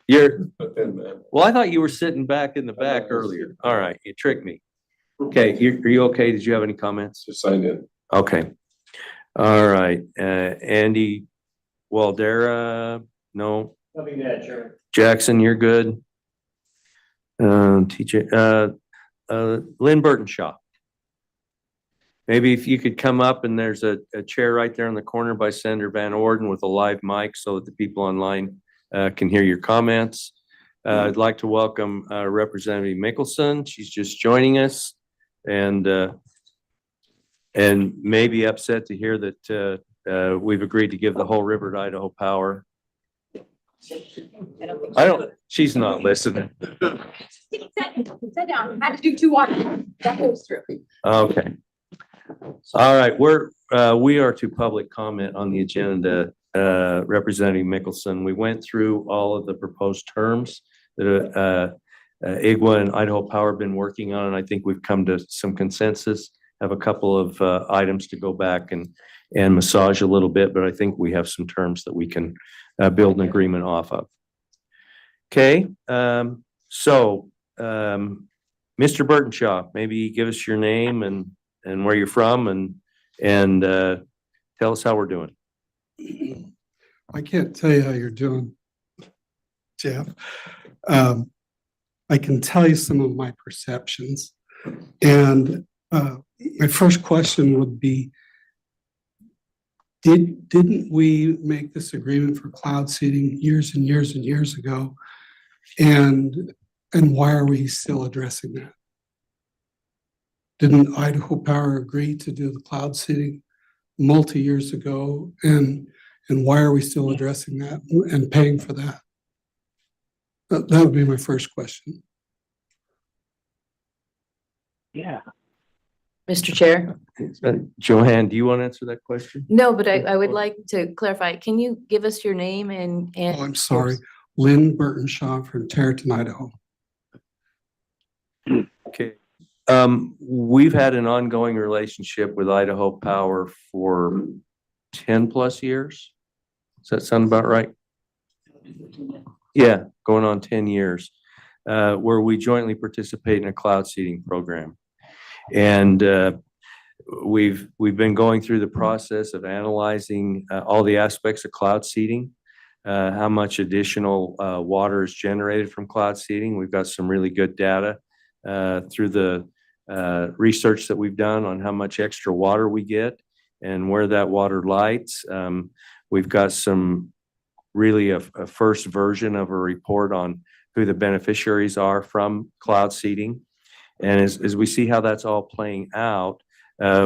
Well, I thought you were sitting back in the back earlier. All right, you tricked me. Okay, are you okay? Did you have any comments? Just signed in. Okay. All right, Andy Waldera, no. Nothing to add, Chairman. Jackson, you're good. TJ, Lynn Burtonshaw. Maybe if you could come up, and there's a chair right there in the corner by Senator Van Orden with a live mic so that the people online can hear your comments. I'd like to welcome Representative Mickelson. She's just joining us, and maybe upset to hear that we've agreed to give the whole river to Idaho Power. She's not listening. Sit down. I had to do 2 water. That goes through. Okay. All right, we are to public comment on the agenda. Representative Mickelson, we went through all of the proposed terms that IGWA and Idaho Power have been working on, and I think we've come to some consensus. Have a couple of items to go back and massage a little bit, but I think we have some terms that we can build an agreement off of. Okay, so Mr. Burtonshaw, maybe give us your name and where you're from and tell us how we're doing. I can't tell you how you're doing, Jeff. I can tell you some of my perceptions. And my first question would be, didn't we make this agreement for cloud seeding years and years and years ago? And why are we still addressing that? Didn't Idaho Power agree to do the cloud seeding multi-years ago? And why are we still addressing that and paying for that? That would be my first question. Yeah. Mr. Chair? Joanne, do you want to answer that question? No, but I would like to clarify. Can you give us your name and? Oh, I'm sorry. Lynn Burtonshaw from Territon, Idaho. Okay. We've had an ongoing relationship with Idaho Power for 10+ years. Does that sound about right? Yeah, going on 10 years, where we jointly participate in a cloud seeding program. And we've been going through the process of analyzing all the aspects of cloud seeding, how much additional water is generated from cloud seeding. We've got some really good data through the research that we've done on how much extra water we get and where that water lights. We've got some really a first version of a report on who the beneficiaries are from cloud seeding. And as we see how that's all playing out,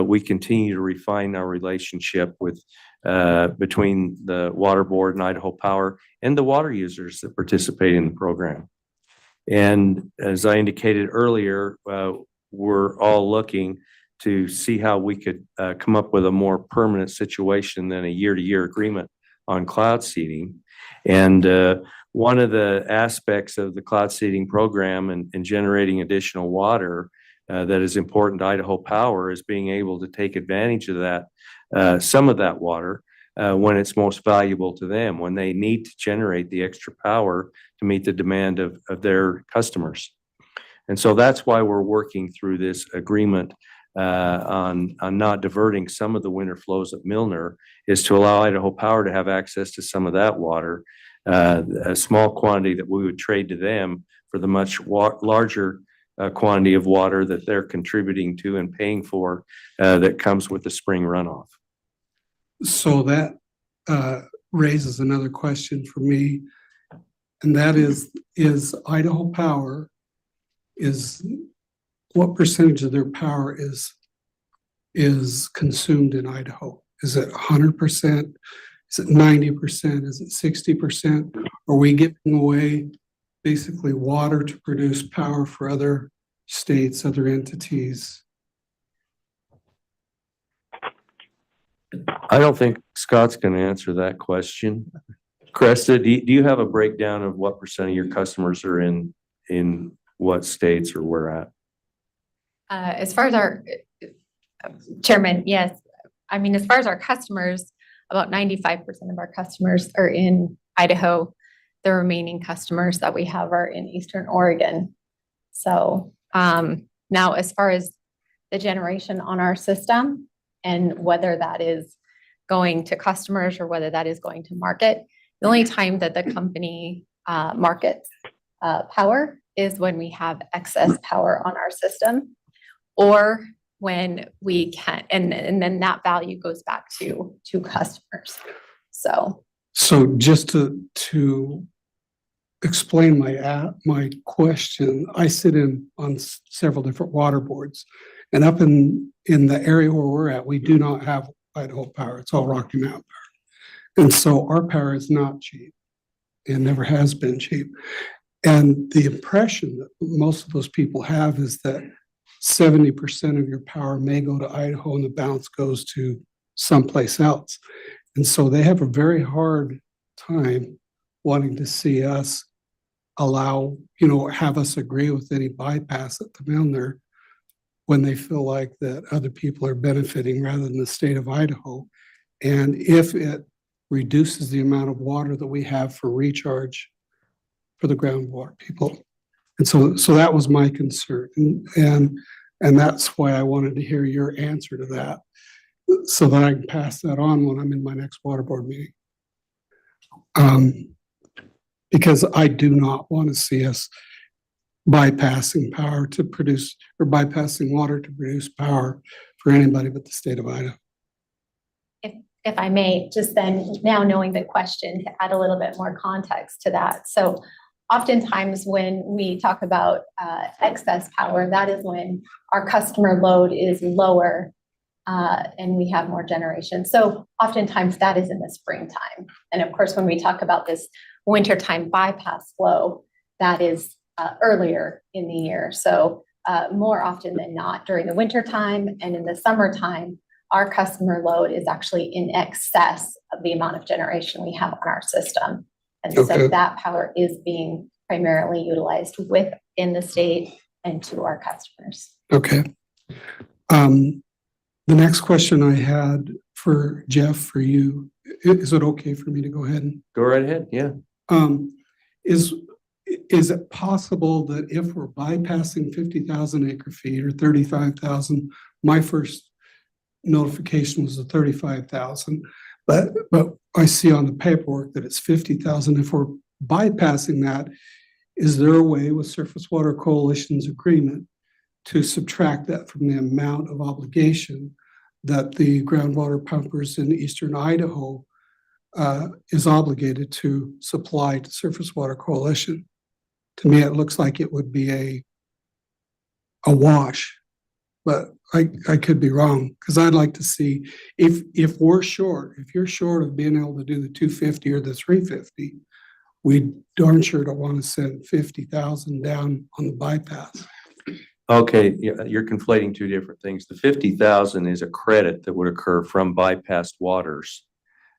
we continue to refine our relationship with between the Water Board and Idaho Power and the water users that participate in the program. And as I indicated earlier, we're all looking to see how we could come up with a more permanent situation than a year-to-year agreement on cloud seeding. And one of the aspects of the cloud seeding program and generating additional water that is important to Idaho Power is being able to take advantage of that, some of that water when it's most valuable to them, when they need to generate the extra power to meet the demand of their customers. And so that's why we're working through this agreement on not diverting some of the winter flows at Milner, is to allow Idaho Power to have access to some of that water, a small quantity that we would trade to them for the much larger quantity of water that they're contributing to and paying for that comes with the spring runoff. So that raises another question for me, and that is Idaho Power, what percentage of their power is consumed in Idaho? Is it 100%? Is it 90%? Is it 60%? Are we giving away basically water to produce power for other states, other entities? I don't think Scott's going to answer that question. Cresta, do you have a breakdown of what percent of your customers are in what states or where at? As far as our chairman, yes. I mean, as far as our customers, about 95% of our customers are in Idaho. The remaining customers that we have are in Eastern Oregon. So now as far as the generation on our system and whether that is going to customers or whether that is going to market, the only time that the company markets power is when we have excess power on our system, or when we can, and then that value goes back to customers. So just to explain my question, I sit on several different water boards, and up in the area where we're at, we do not have Idaho Power. It's all Rocky Mountain Power, and so our power is not cheap. It never has been cheap. And the impression that most of those people have is that 70% of your power may go to Idaho and the balance goes to someplace else. And so they have a very hard time wanting to see us allow, have us agree with any bypass at the Milner when they feel like that other people are benefiting rather than the state of Idaho. And if it reduces the amount of water that we have for recharge for the groundwater people. And so that was my concern. And that's why I wanted to hear your answer to that, so that I can pass that on when I'm in my next water board meeting. Because I do not want to see us bypassing power to produce, or bypassing water to produce power for anybody but the state of Idaho. If I may, just then now knowing the question, to add a little bit more context to that. So oftentimes when we talk about excess power, that is when our customer load is lower and we have more generation. So oftentimes that is in the springtime. And of course, when we talk about this wintertime bypass flow, that is earlier in the year. So more often than not during the wintertime and in the summertime, our customer load is actually in excess of the amount of generation we have on our system. And so that power is being primarily utilized within the state and to our customers. Okay. The next question I had for Jeff, for you, is it okay for me to go ahead and? Go right ahead, yeah. Is it possible that if we're bypassing 50,000 acre feet or 35,000, my first notification was the 35,000, but I see on the paperwork that it's 50,000. If we're bypassing that, is there a way with Surface Water Coalition's agreement to subtract that from the amount of obligation that the groundwater pumpers in eastern Idaho is obligated to supply to Surface Water Coalition? To me, it looks like it would be a wash, but I could be wrong, because I'd like to see if you're short of being able to do the 250 or the 350, we darn sure don't want to send 50,000 down on the bypass. Okay, you're conflating two different things. The 50,000 is a credit that would occur from bypassed waters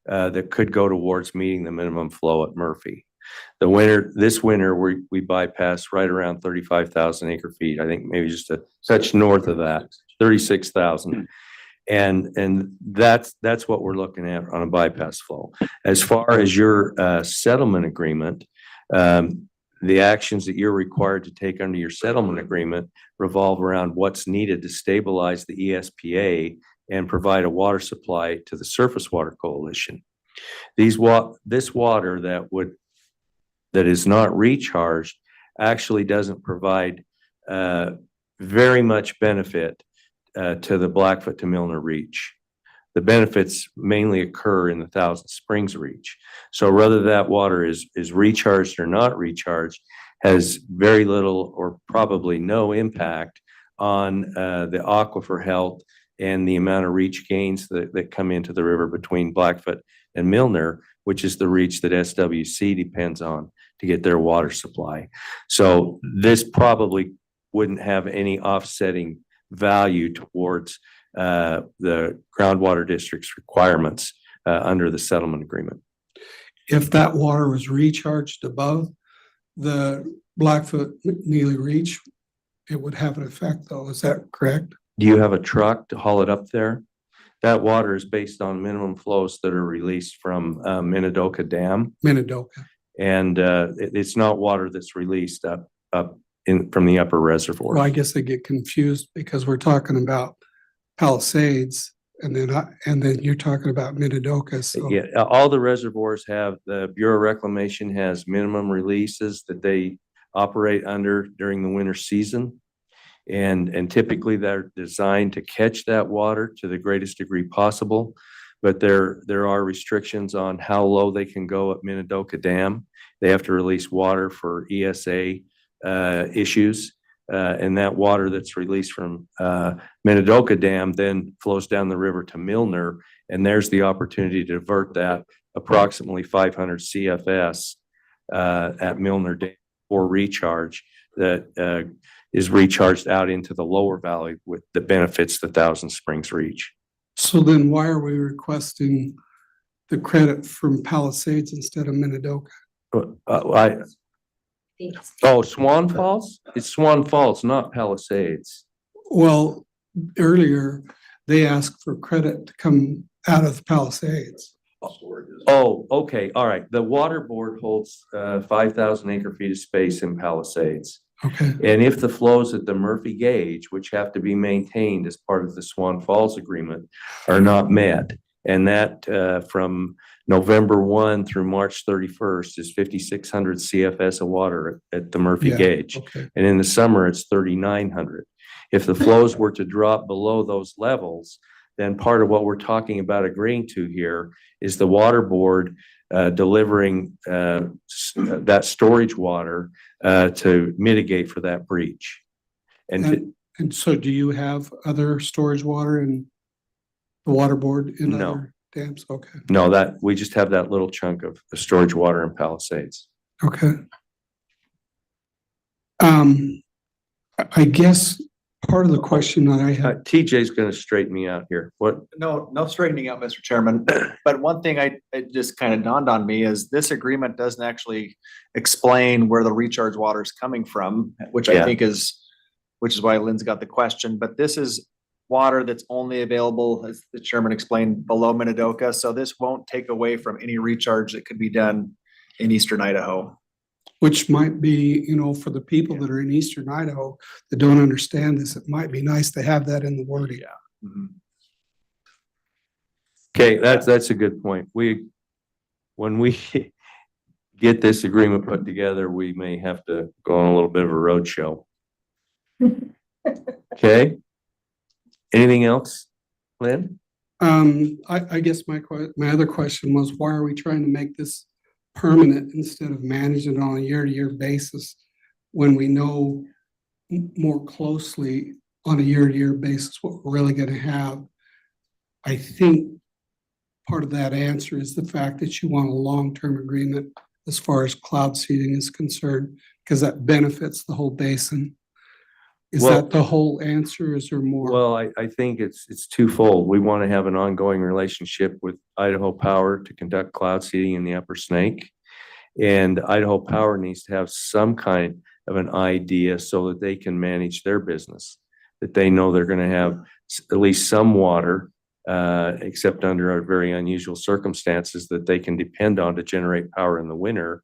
that could go towards meeting the minimum flow at Murphy. This winter, we bypassed right around 35,000 acre feet. I think maybe just a touch north of that, 36,000. And that's what we're looking at on a bypass flow. As far as your settlement agreement, the actions that you're required to take under your settlement agreement revolve around what's needed to stabilize the ESPA and provide a water supply to the Surface Water Coalition. This water that is not recharged actually doesn't provide very much benefit to the Blackfoot to Milner reach. The benefits mainly occur in the Thousand Springs reach. So whether that water is recharged or not recharged has very little or probably no impact on the aquifer health and the amount of reach gains that come into the river between Blackfoot and Milner, which is the reach that SWC depends on to get their water supply. So this probably wouldn't have any offsetting value towards the groundwater district's requirements under the settlement agreement. If that water was recharged above the Blackfoot Neely Reach, it would have an effect though, is that correct? Do you have a truck to haul it up there? That water is based on minimum flows that are released from Minidoka Dam. Minidoka. And it's not water that's released up from the upper reservoir. Well, I guess I get confused because we're talking about Palisades and then you're talking about Minidoka. So Yeah, all the reservoirs have, the Bureau of Reclamation has minimum releases that they operate under during the winter season. And typically they're designed to catch that water to the greatest degree possible. But there are restrictions on how low they can go at Minidoka Dam. They have to release water for ESA issues. And that water that's released from Minidoka Dam then flows down the river to Milner. And there's the opportunity to divert that approximately 500 CFS at Milner Dam for recharge that is recharged out into the lower valley with the benefits the Thousand Springs reach. So then why are we requesting the credit from Palisades instead of Minidoka? Oh, Swan Falls? It's Swan Falls, not Palisades. Well, earlier, they asked for credit to come out of the Palisades. Oh, okay, all right. The water board holds 5,000 acre feet of space in Palisades. Okay, And if the flows at the Murphy gauge, which have to be maintained as part of the Swan Falls agreement, are not met, and that from November 1 through March 31st is 5,600 CFS of water at the Murphy Yeah, gauge. okay. And in the summer, it's 3,900. If the flows were to drop below those levels, then part of what we're talking about agreeing to here is the water board delivering that storage water to mitigate for that breach. And so do you have other storage water in the water board in No. other dams? Okay, No, that, we just have that little chunk of storage water in Palisades. okay. I guess part of the question that I had, TJ's gonna straighten me out here. What? No, no straightening out, Mr. Chairman. But one thing it just kind of dawned on me is this agreement doesn't actually explain where the recharge water is coming from, which I Yeah. think which is why Lynn's got the question. But this is water that's only available, as the chairman explained, below Minidoka. So this won't take away from any recharge that could be done in eastern Idaho. which might be, for the people that are in eastern Idaho that don't understand this, it might be nice to have that in the wording. Mhm. Okay, that's a good point. When we get this agreement put together, we may have to go on a little bit of a roadshow. Okay? Anything else, Lynn? I guess my other question was, why are we trying to make this permanent instead of managing it on a year-to-year basis when we know more closely on a year-to-year basis what we're really gonna have? I think part of that answer is the fact that you want a long-term agreement as far as cloud seeding is concerned, because that benefits the whole basin. Is Well- that the whole answer? Is there more? Well, I think it's twofold. We want to have an ongoing relationship with Idaho Power to conduct cloud seeding in the Upper Snake. And Idaho Power needs to have some kind of an idea so that they can manage their business, that they know they're going to have at least some water, except under very unusual circumstances that they can depend on to generate power in the winter,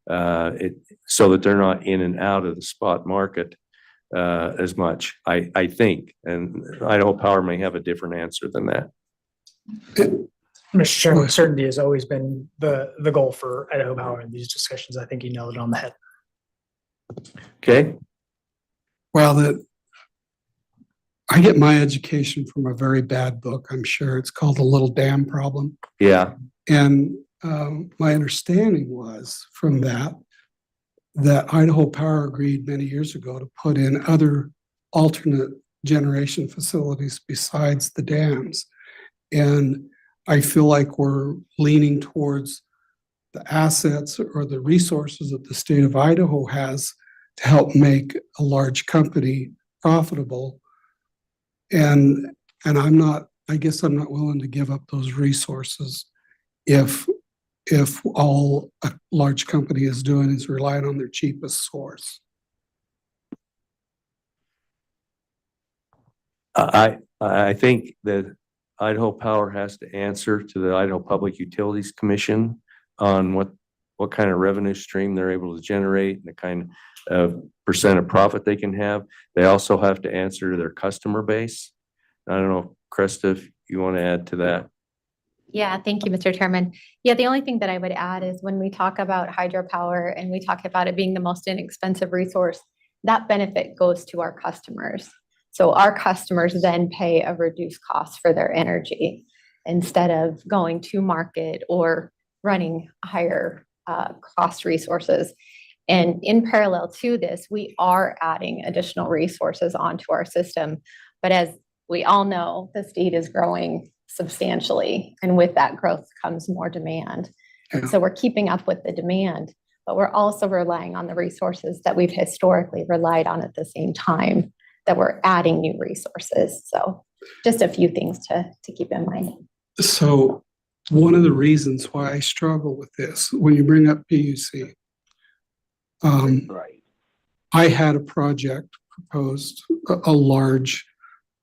so that they're not in and out of the spot market as much, I think. And Idaho Power may have a different answer than that. Mr. Chairman, certainty has always been the goal for Idaho Power in these discussions. I think you nailed it on the head. Okay? Well, I get my education from a very bad book, I'm sure. It's called The Little Dam Problem. Yeah. And my understanding was from that Idaho Power agreed many years ago to put in other alternate generation facilities besides the dams. And I feel like we're leaning towards the assets or the resources that the state of Idaho has to help make a large company profitable. And I guess I'm not willing to give up those resources if all a large company is doing is relying on their cheapest source. I think that Idaho Power has to answer to the Idaho Public Utilities Commission on what kind of revenue stream they're able to generate and the kind of percent of profit they can have. They also have to answer to their customer base. I don't know, Krista, if you want to add to that. Yeah, thank you, Mr. Chairman. Yeah, the only thing that I would add is when we talk about hydropower and we talk about it being the most inexpensive resource, that benefit goes to our customers. So our customers then pay a reduced cost for their energy instead of going to market or running higher cost resources. And in parallel to this, we are adding additional resources onto our system. But as we all know, the state is growing substantially, and with that growth comes more demand. Yeah. So we're keeping up with the demand, but we're also relying on the resources that we've historically relied on at the same time that we're adding new resources. So just a few things to keep in mind. So one of the reasons why I struggle with this, when you bring up PUC, Right. I had a project proposed, a large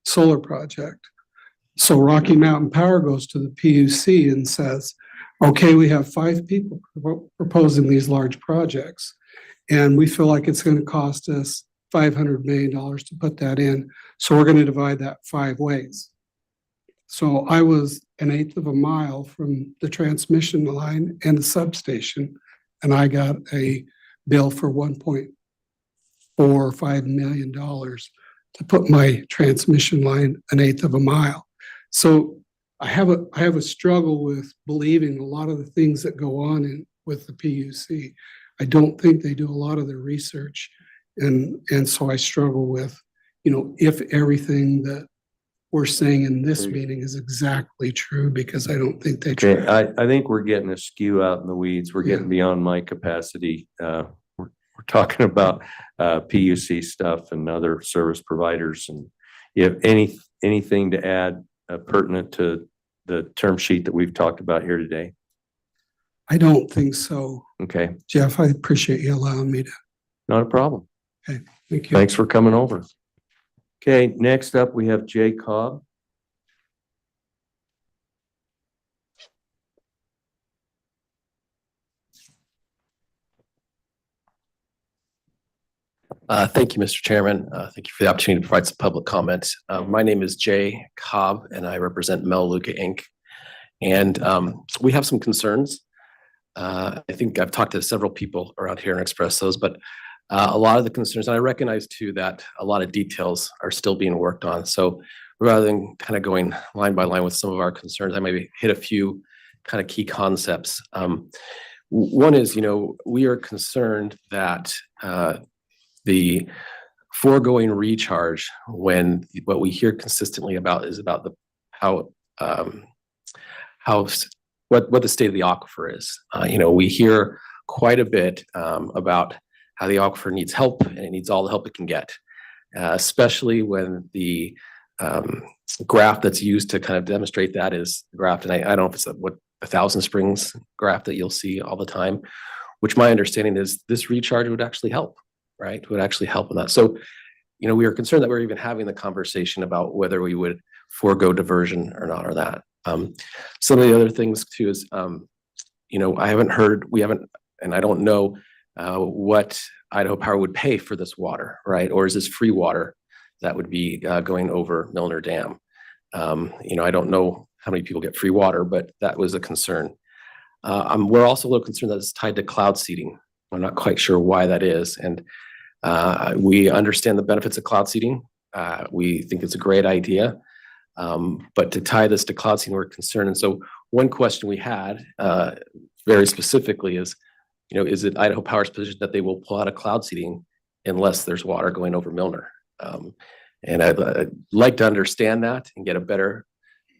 solar project. So Rocky Mountain Power goes to the PUC and says, okay, we have 5 people proposing these large projects. And we feel like it's going to cost us $500 million to put that in. So we're going to divide that 5 ways. So I was 1/8 of a mile from the transmission line and the substation, and I got a bill for $1.4 or $5 million to put my transmission line 1/8 of a mile. So I have a struggle with believing a lot of the things that go on with the PUC. I don't think they do a lot of their research. And so I struggle with, if everything that we're saying in this meeting is exactly true, because I don't think they Okay, try. I think we're getting askew out in the weeds. We're getting beyond my capacity. We're talking about PUC stuff and other service providers. And you have anything to add pertinent to the term sheet that we've talked about here today? I don't think so. Okay, Jeff, I appreciate you allowing me to. not a problem. Thank you. Thanks for coming over. Okay, next up, we have Jay Cobb. Thank you, Mr. Chairman. Thank you for the opportunity to provide some public comments. My name is Jay Cobb, and I represent Melaleuca Inc. And we have some concerns. I think I've talked to several people around here and expressed those, but a lot of the concerns, and I recognize too that a lot of details are still being worked on. So rather than kind of going line by line with some of our concerns, I maybe hit a few kind of key concepts. One is, we are concerned that the foregoing recharge, when what we hear consistently about is about what the state of the aquifer is. We hear quite a bit about how the aquifer needs help, and it needs all the help it can get, especially when the graph that's used to kind of demonstrate that is the graph, and I don't know if it's a Thousand Springs graph that you'll see all the time, which my understanding is this recharge would actually help, right? Would actually help in that. So, we are concerned that we're even having the conversation about whether we would forego diversion or not, or that. Some of the other things too is, we haven't, and I don't know what Idaho Power would pay for this water, right? Or is this free water that would be going over Milner Dam? I don't know how many people get free water, but that was a concern. We're also a little concerned that it's tied to cloud seeding. I'm not quite sure why that is. And we understand the benefits of cloud seeding. We think it's a great idea. But to tie this to cloud seeding, we're concerned. And so one question we had very specifically is it Idaho Power's position that they will pull out of cloud seeding unless there's water going over Milner? And I'd like to understand that and get a better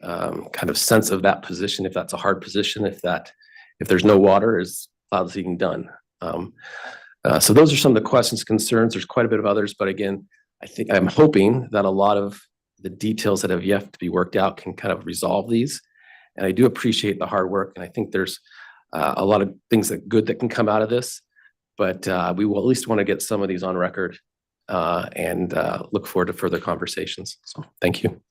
kind of sense of that position, if that's a hard position, if there's no water, is cloud seeding done? So those are some of the questions, concerns. There's quite a bit of others, but again, I'm hoping that a lot of the details that have yet to be worked out can kind of resolve these. And I do appreciate the hard work, and I think there's a lot of things that can come out of this, but we will at least want to get some of these on record and look forward to further conversations. So thank you.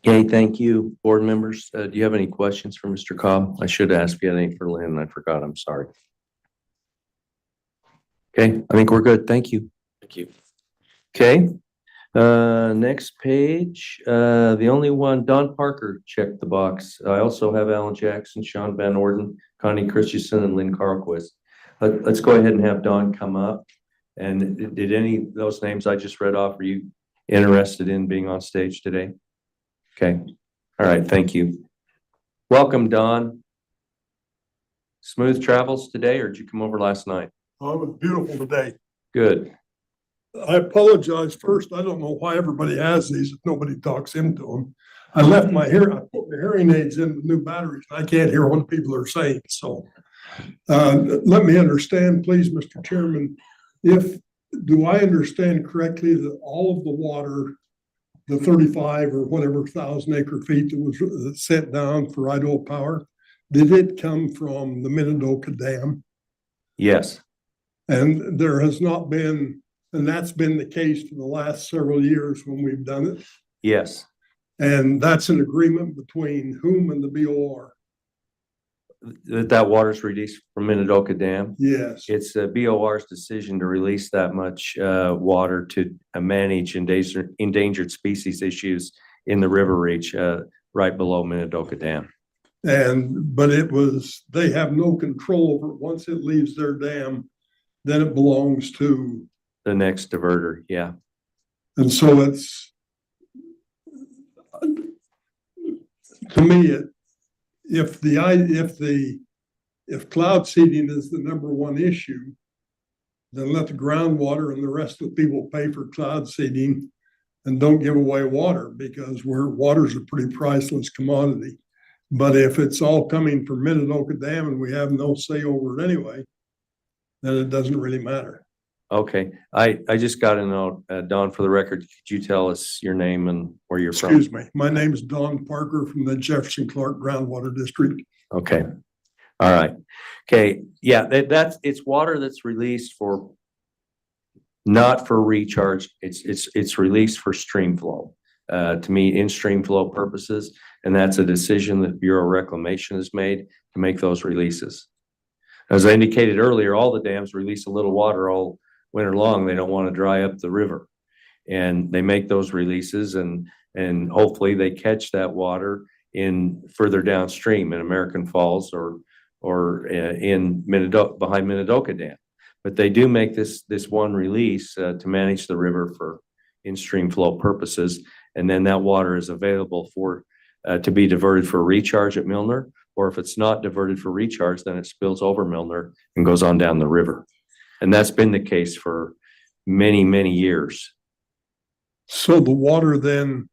Okay, thank you. Board members, do you have any questions for Mr. Cobb? I should ask if you had any for Lynn, and I forgot. I'm sorry. Okay, I think we're good. Thank you. Thank you. Okay, next page, the only one, Don Parker checked the box. I also have Alan Jackson, Sean Van Orden, Connie Christensen, and Lynn Carlquist. Let's go ahead and have Don come up. And did any of those names I just read off, are you interested in being on stage today? Okay, all right, thank you. Welcome, Don. Smooth travels today, or did you come over last night? Oh, it was beautiful today. Good. I apologize first. I don't know why everybody has these if nobody talks into them. I left I put my hearing aids in with new batteries. I can't hear what people are saying. So let me understand, please, Mr. Chairman, do I understand correctly that all of the water, the 35 or whatever 1,000 acre feet that was sent down for Idaho Power, did it come from the Minidoka Dam? Yes, And there has not been, and that's been the case for the last several years when we've done it. yes. And that's an agreement between whom and the BOR. That water's released from Minidoka Dam. Yes. It's the BOR's decision to release that much water to manage endangered species issues in the river reach right below Minidoka Dam. But they have no control over it. Once it leaves their dam, then it belongs to, The next diverter, yeah. and so it's, to me, if cloud seeding is the number one issue, then let the groundwater and the rest of the people pay for cloud seeding and don't give away water, because water's a pretty priceless commodity. But if it's all coming from Minidoka Dam and we have no say over it anyway, then it doesn't really matter. Okay, I just got a note, Don, for the record, could you tell us your name and where you're from? Excuse me, my name is Don Parker from the Jefferson Clark Groundwater District. Okay, all right. Okay, yeah, it's water that's released for, not for recharge, it's released for stream flow, to meet in-stream flow purposes, and that's a decision that Bureau of Reclamation has made to make those releases. As I indicated earlier, all the dams release a little water all winter long. They don't want to dry up the river. And they make those releases and hopefully they catch that water in further downstream in American Falls or in behind Minidoka Dam. But they do make this one release to manage the river for in-stream flow purposes. And then that water is available for to be diverted for recharge at Milner. Or if it's not diverted for recharge, then it spills over Milner and goes on down the river. And that's been the case for many, many years. So the water then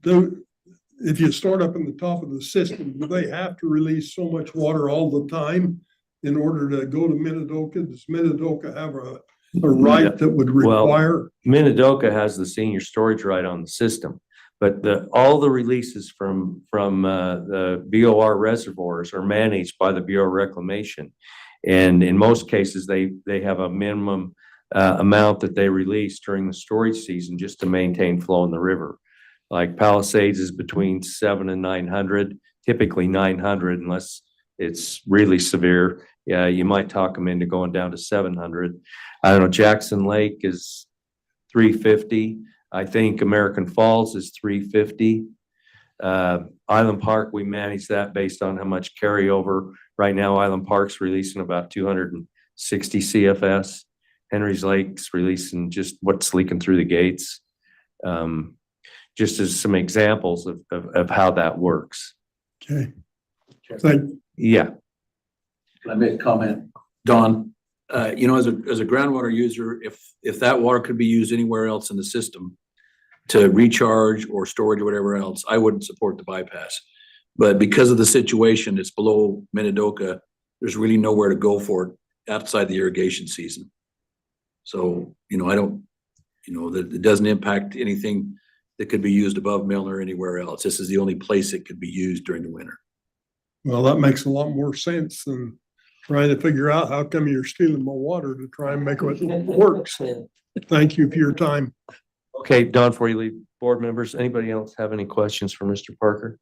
if you start up in the top of the system, do they have to release so much water all the time in order to go to Minidoka? Does Minidoka have a right that would require? Minidoka has the senior storage right on the system. But all the releases from the BOR reservoirs are managed by the Bureau of Reclamation. And in most cases, they have a minimum amount that they release during the storage season just to maintain flow in the river. Like Palisades is between 700 and 900, typically 900 unless it's really severe. Yeah, you might talk them into going down to 700. I don't know, Jackson Lake is 350. I think American Falls is 350. Island Park, we manage that based on how much carryover. Right now, Island Park's releasing about 260 CFS. Henry's Lake's releasing just what's leaking through the gates. Just as some examples of how that works. Okay. Yeah. Can I make a comment? Don, as a groundwater user, if that water could be used anywhere else in the system to recharge or storage or whatever else, I wouldn't support the bypass. But because of the situation, it's below Minidoka, there's really nowhere to go for it outside the irrigation season. So, that it doesn't impact anything that could be used above Milner or anywhere else. This is the only place it could be used during the winter. Well, that makes a lot more sense than trying to figure out how come you're stealing my water to try and make it work. So thank you for your time. Okay, Don, before you leave, board members, anybody else have any questions for Mr. Parker?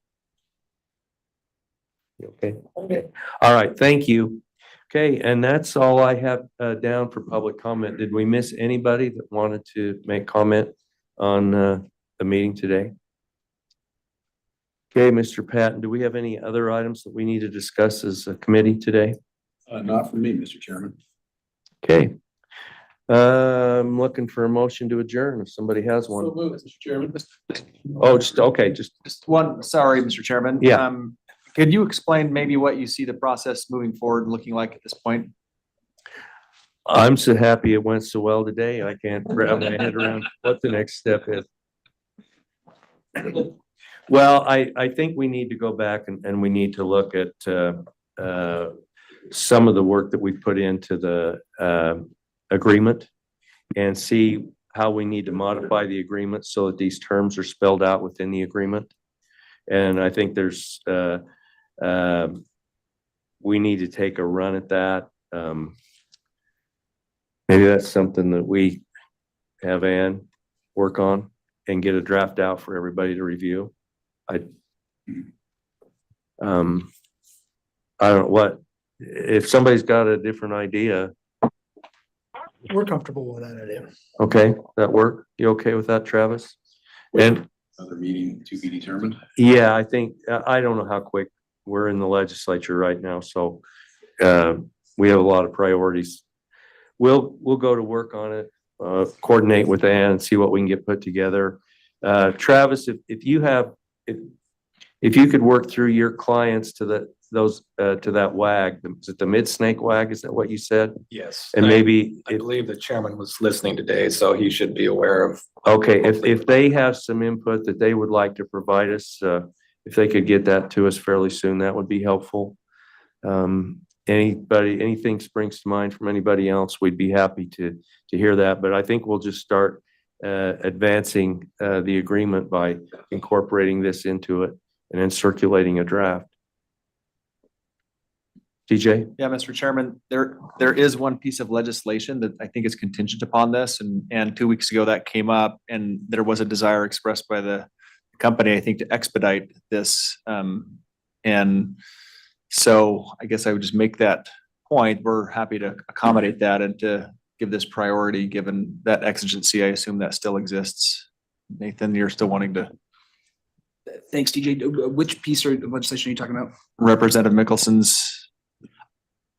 Okay. Okay. All right. Thank you. Okay. And that's all I have down for public comment. Did we miss anybody that wanted to make comment on the meeting today? Okay, Mr. Patton, do we have any other items that we need to discuss as a committee today? Not from me, Mr. Chairman. Okay. I'm looking for a motion to adjourn if somebody has one. Mr. Chairman. Oh, just One, sorry, Mr. Chairman. Yeah. Could you explain maybe what you see the process moving forward looking like at this point? I'm so happy it went so well today. I can't wrap my head around what the next step is. Well, I think we need to go back and we need to look at some of the work that we put into the agreement and see how we need to modify the agreement so that these terms are spelled out within the agreement. And I think there's, we need to take a run at that. Maybe that's something that we have Ann work on and get a draft out for everybody to review. I don't know what, if somebody's got a different idea, We're comfortable with that idea. okay, that work? You okay with that, Travis? And Another meeting to be determined. yeah, I think, I don't know how quick, we're in the legislature right now, so we have a lot of priorities. We'll go to work on it, coordinate with Ann and see what we can get put together. Travis, if you you could work through your clients to that WAG, is it the mid-snake WAG? Is that what you said? Yes. And maybe, I believe the chairman was listening today, so he should be aware of. okay, if they have some input that they would like to provide us, if they could get that to us fairly soon, that would be helpful. Anything springs to mind from anybody else, we'd be happy to hear that. But I think we'll just start advancing the agreement by incorporating this into it and then circulating a draft. TJ? Yeah, Mr. Chairman, there is one piece of legislation that I think is contingent upon this, and 2 weeks ago that came up, and there was a desire expressed by the company, I think, to expedite this. And so I guess I would just make that point. We're happy to accommodate that and to give this priority, given that exigency. I assume that still exists. Nathan, you're still wanting to. Thanks, DJ. Which piece of legislation are you talking about? Representative Mickelson's.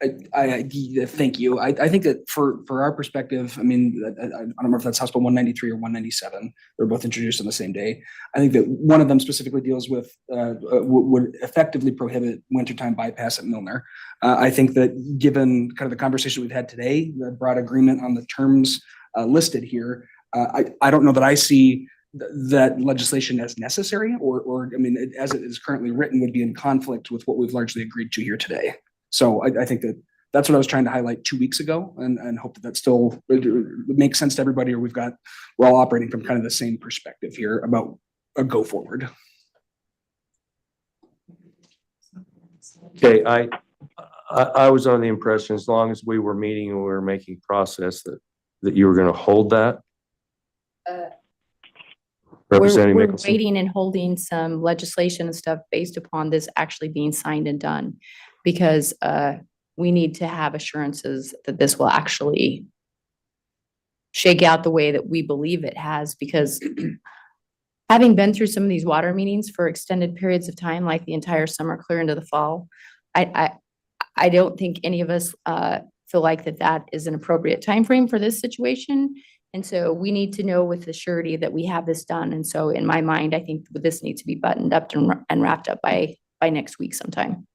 Thank you. I think that for our perspective, I mean, I don't remember if that's House Bill 193 or 197. They're both introduced on the same day. I think that one of them specifically deals with, would effectively prohibit wintertime bypass at Milner. I think that given kind of the conversation we've had today, the broad agreement on the terms listed here, I don't know that I see that legislation as necessary or I mean, as it is currently written, would be in conflict with what we've largely agreed to here today. So I think that that's what I was trying to highlight 2 weeks ago and hope that still makes sense to everybody, or we're all operating from kind of the same perspective here about a go forward. Okay, I was on the impression as long as we were meeting and we were making process that you were going to hold that. Representative We're Mickelson. waiting and holding some legislation and stuff based upon this actually being signed and done. Because we need to have assurances that this will actually shake out the way that we believe it has. Because having been through some of these water meetings for extended periods of time, like the entire summer clear into the fall, I don't think any of us feel like that is an appropriate time frame for this situation. And so we need to know with the surety that we have this done. And so in my mind, I think this needs to be buttoned up and wrapped up by next week sometime.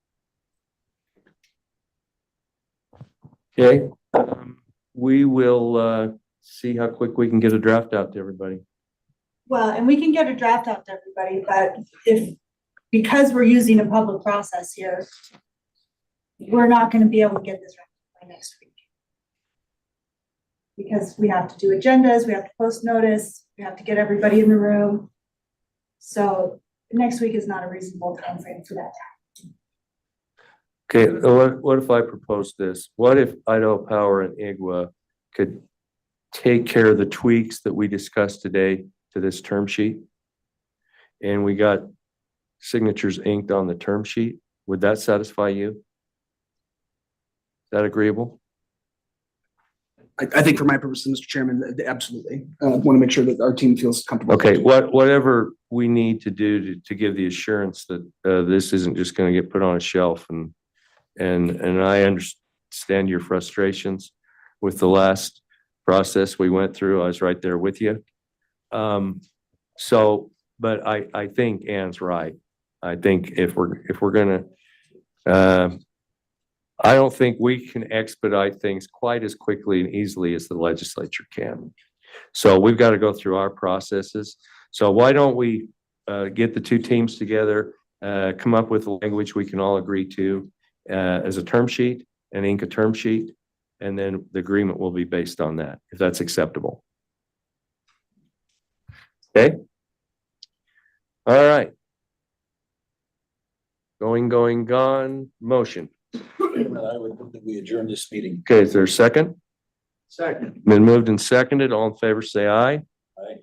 Okay, we will see how quick we can get a draft out to everybody. Well, and we can get a draft out to everybody, but because we're using a public process here, we're not going to be able to get this right by next week. Because we have to do agendas, we have to post notice, we have to get everybody in the room. So next week is not a reasonable timeframe for that. Okay, what if I propose this? What if Idaho Power and IGWA could take care of the tweaks that we discussed today to this term sheet? And we got signatures inked on the term sheet. Would that satisfy you? Is that agreeable? I think for my purposes, Mr. Chairman, absolutely. I want to make sure that our team feels comfortable. Okay, whatever we need to do to give the assurance that this isn't just going to get put on a shelf, and I understand your frustrations with the last process we went through. I was right there with you. But I think Ann's right. I think if we're gonna, I don't think we can expedite things quite as quickly and easily as the legislature can. So we've got to go through our processes. So why don't we get the two teams together, come up with a language we can all agree to as a term sheet, and ink a term sheet, and then the agreement will be based on that, if that's acceptable. Okay. All right. Gone, motion. I would move that we adjourn this meeting. Okay, is there a second? Second. Been moved and seconded. All in favor, say aye. Aye.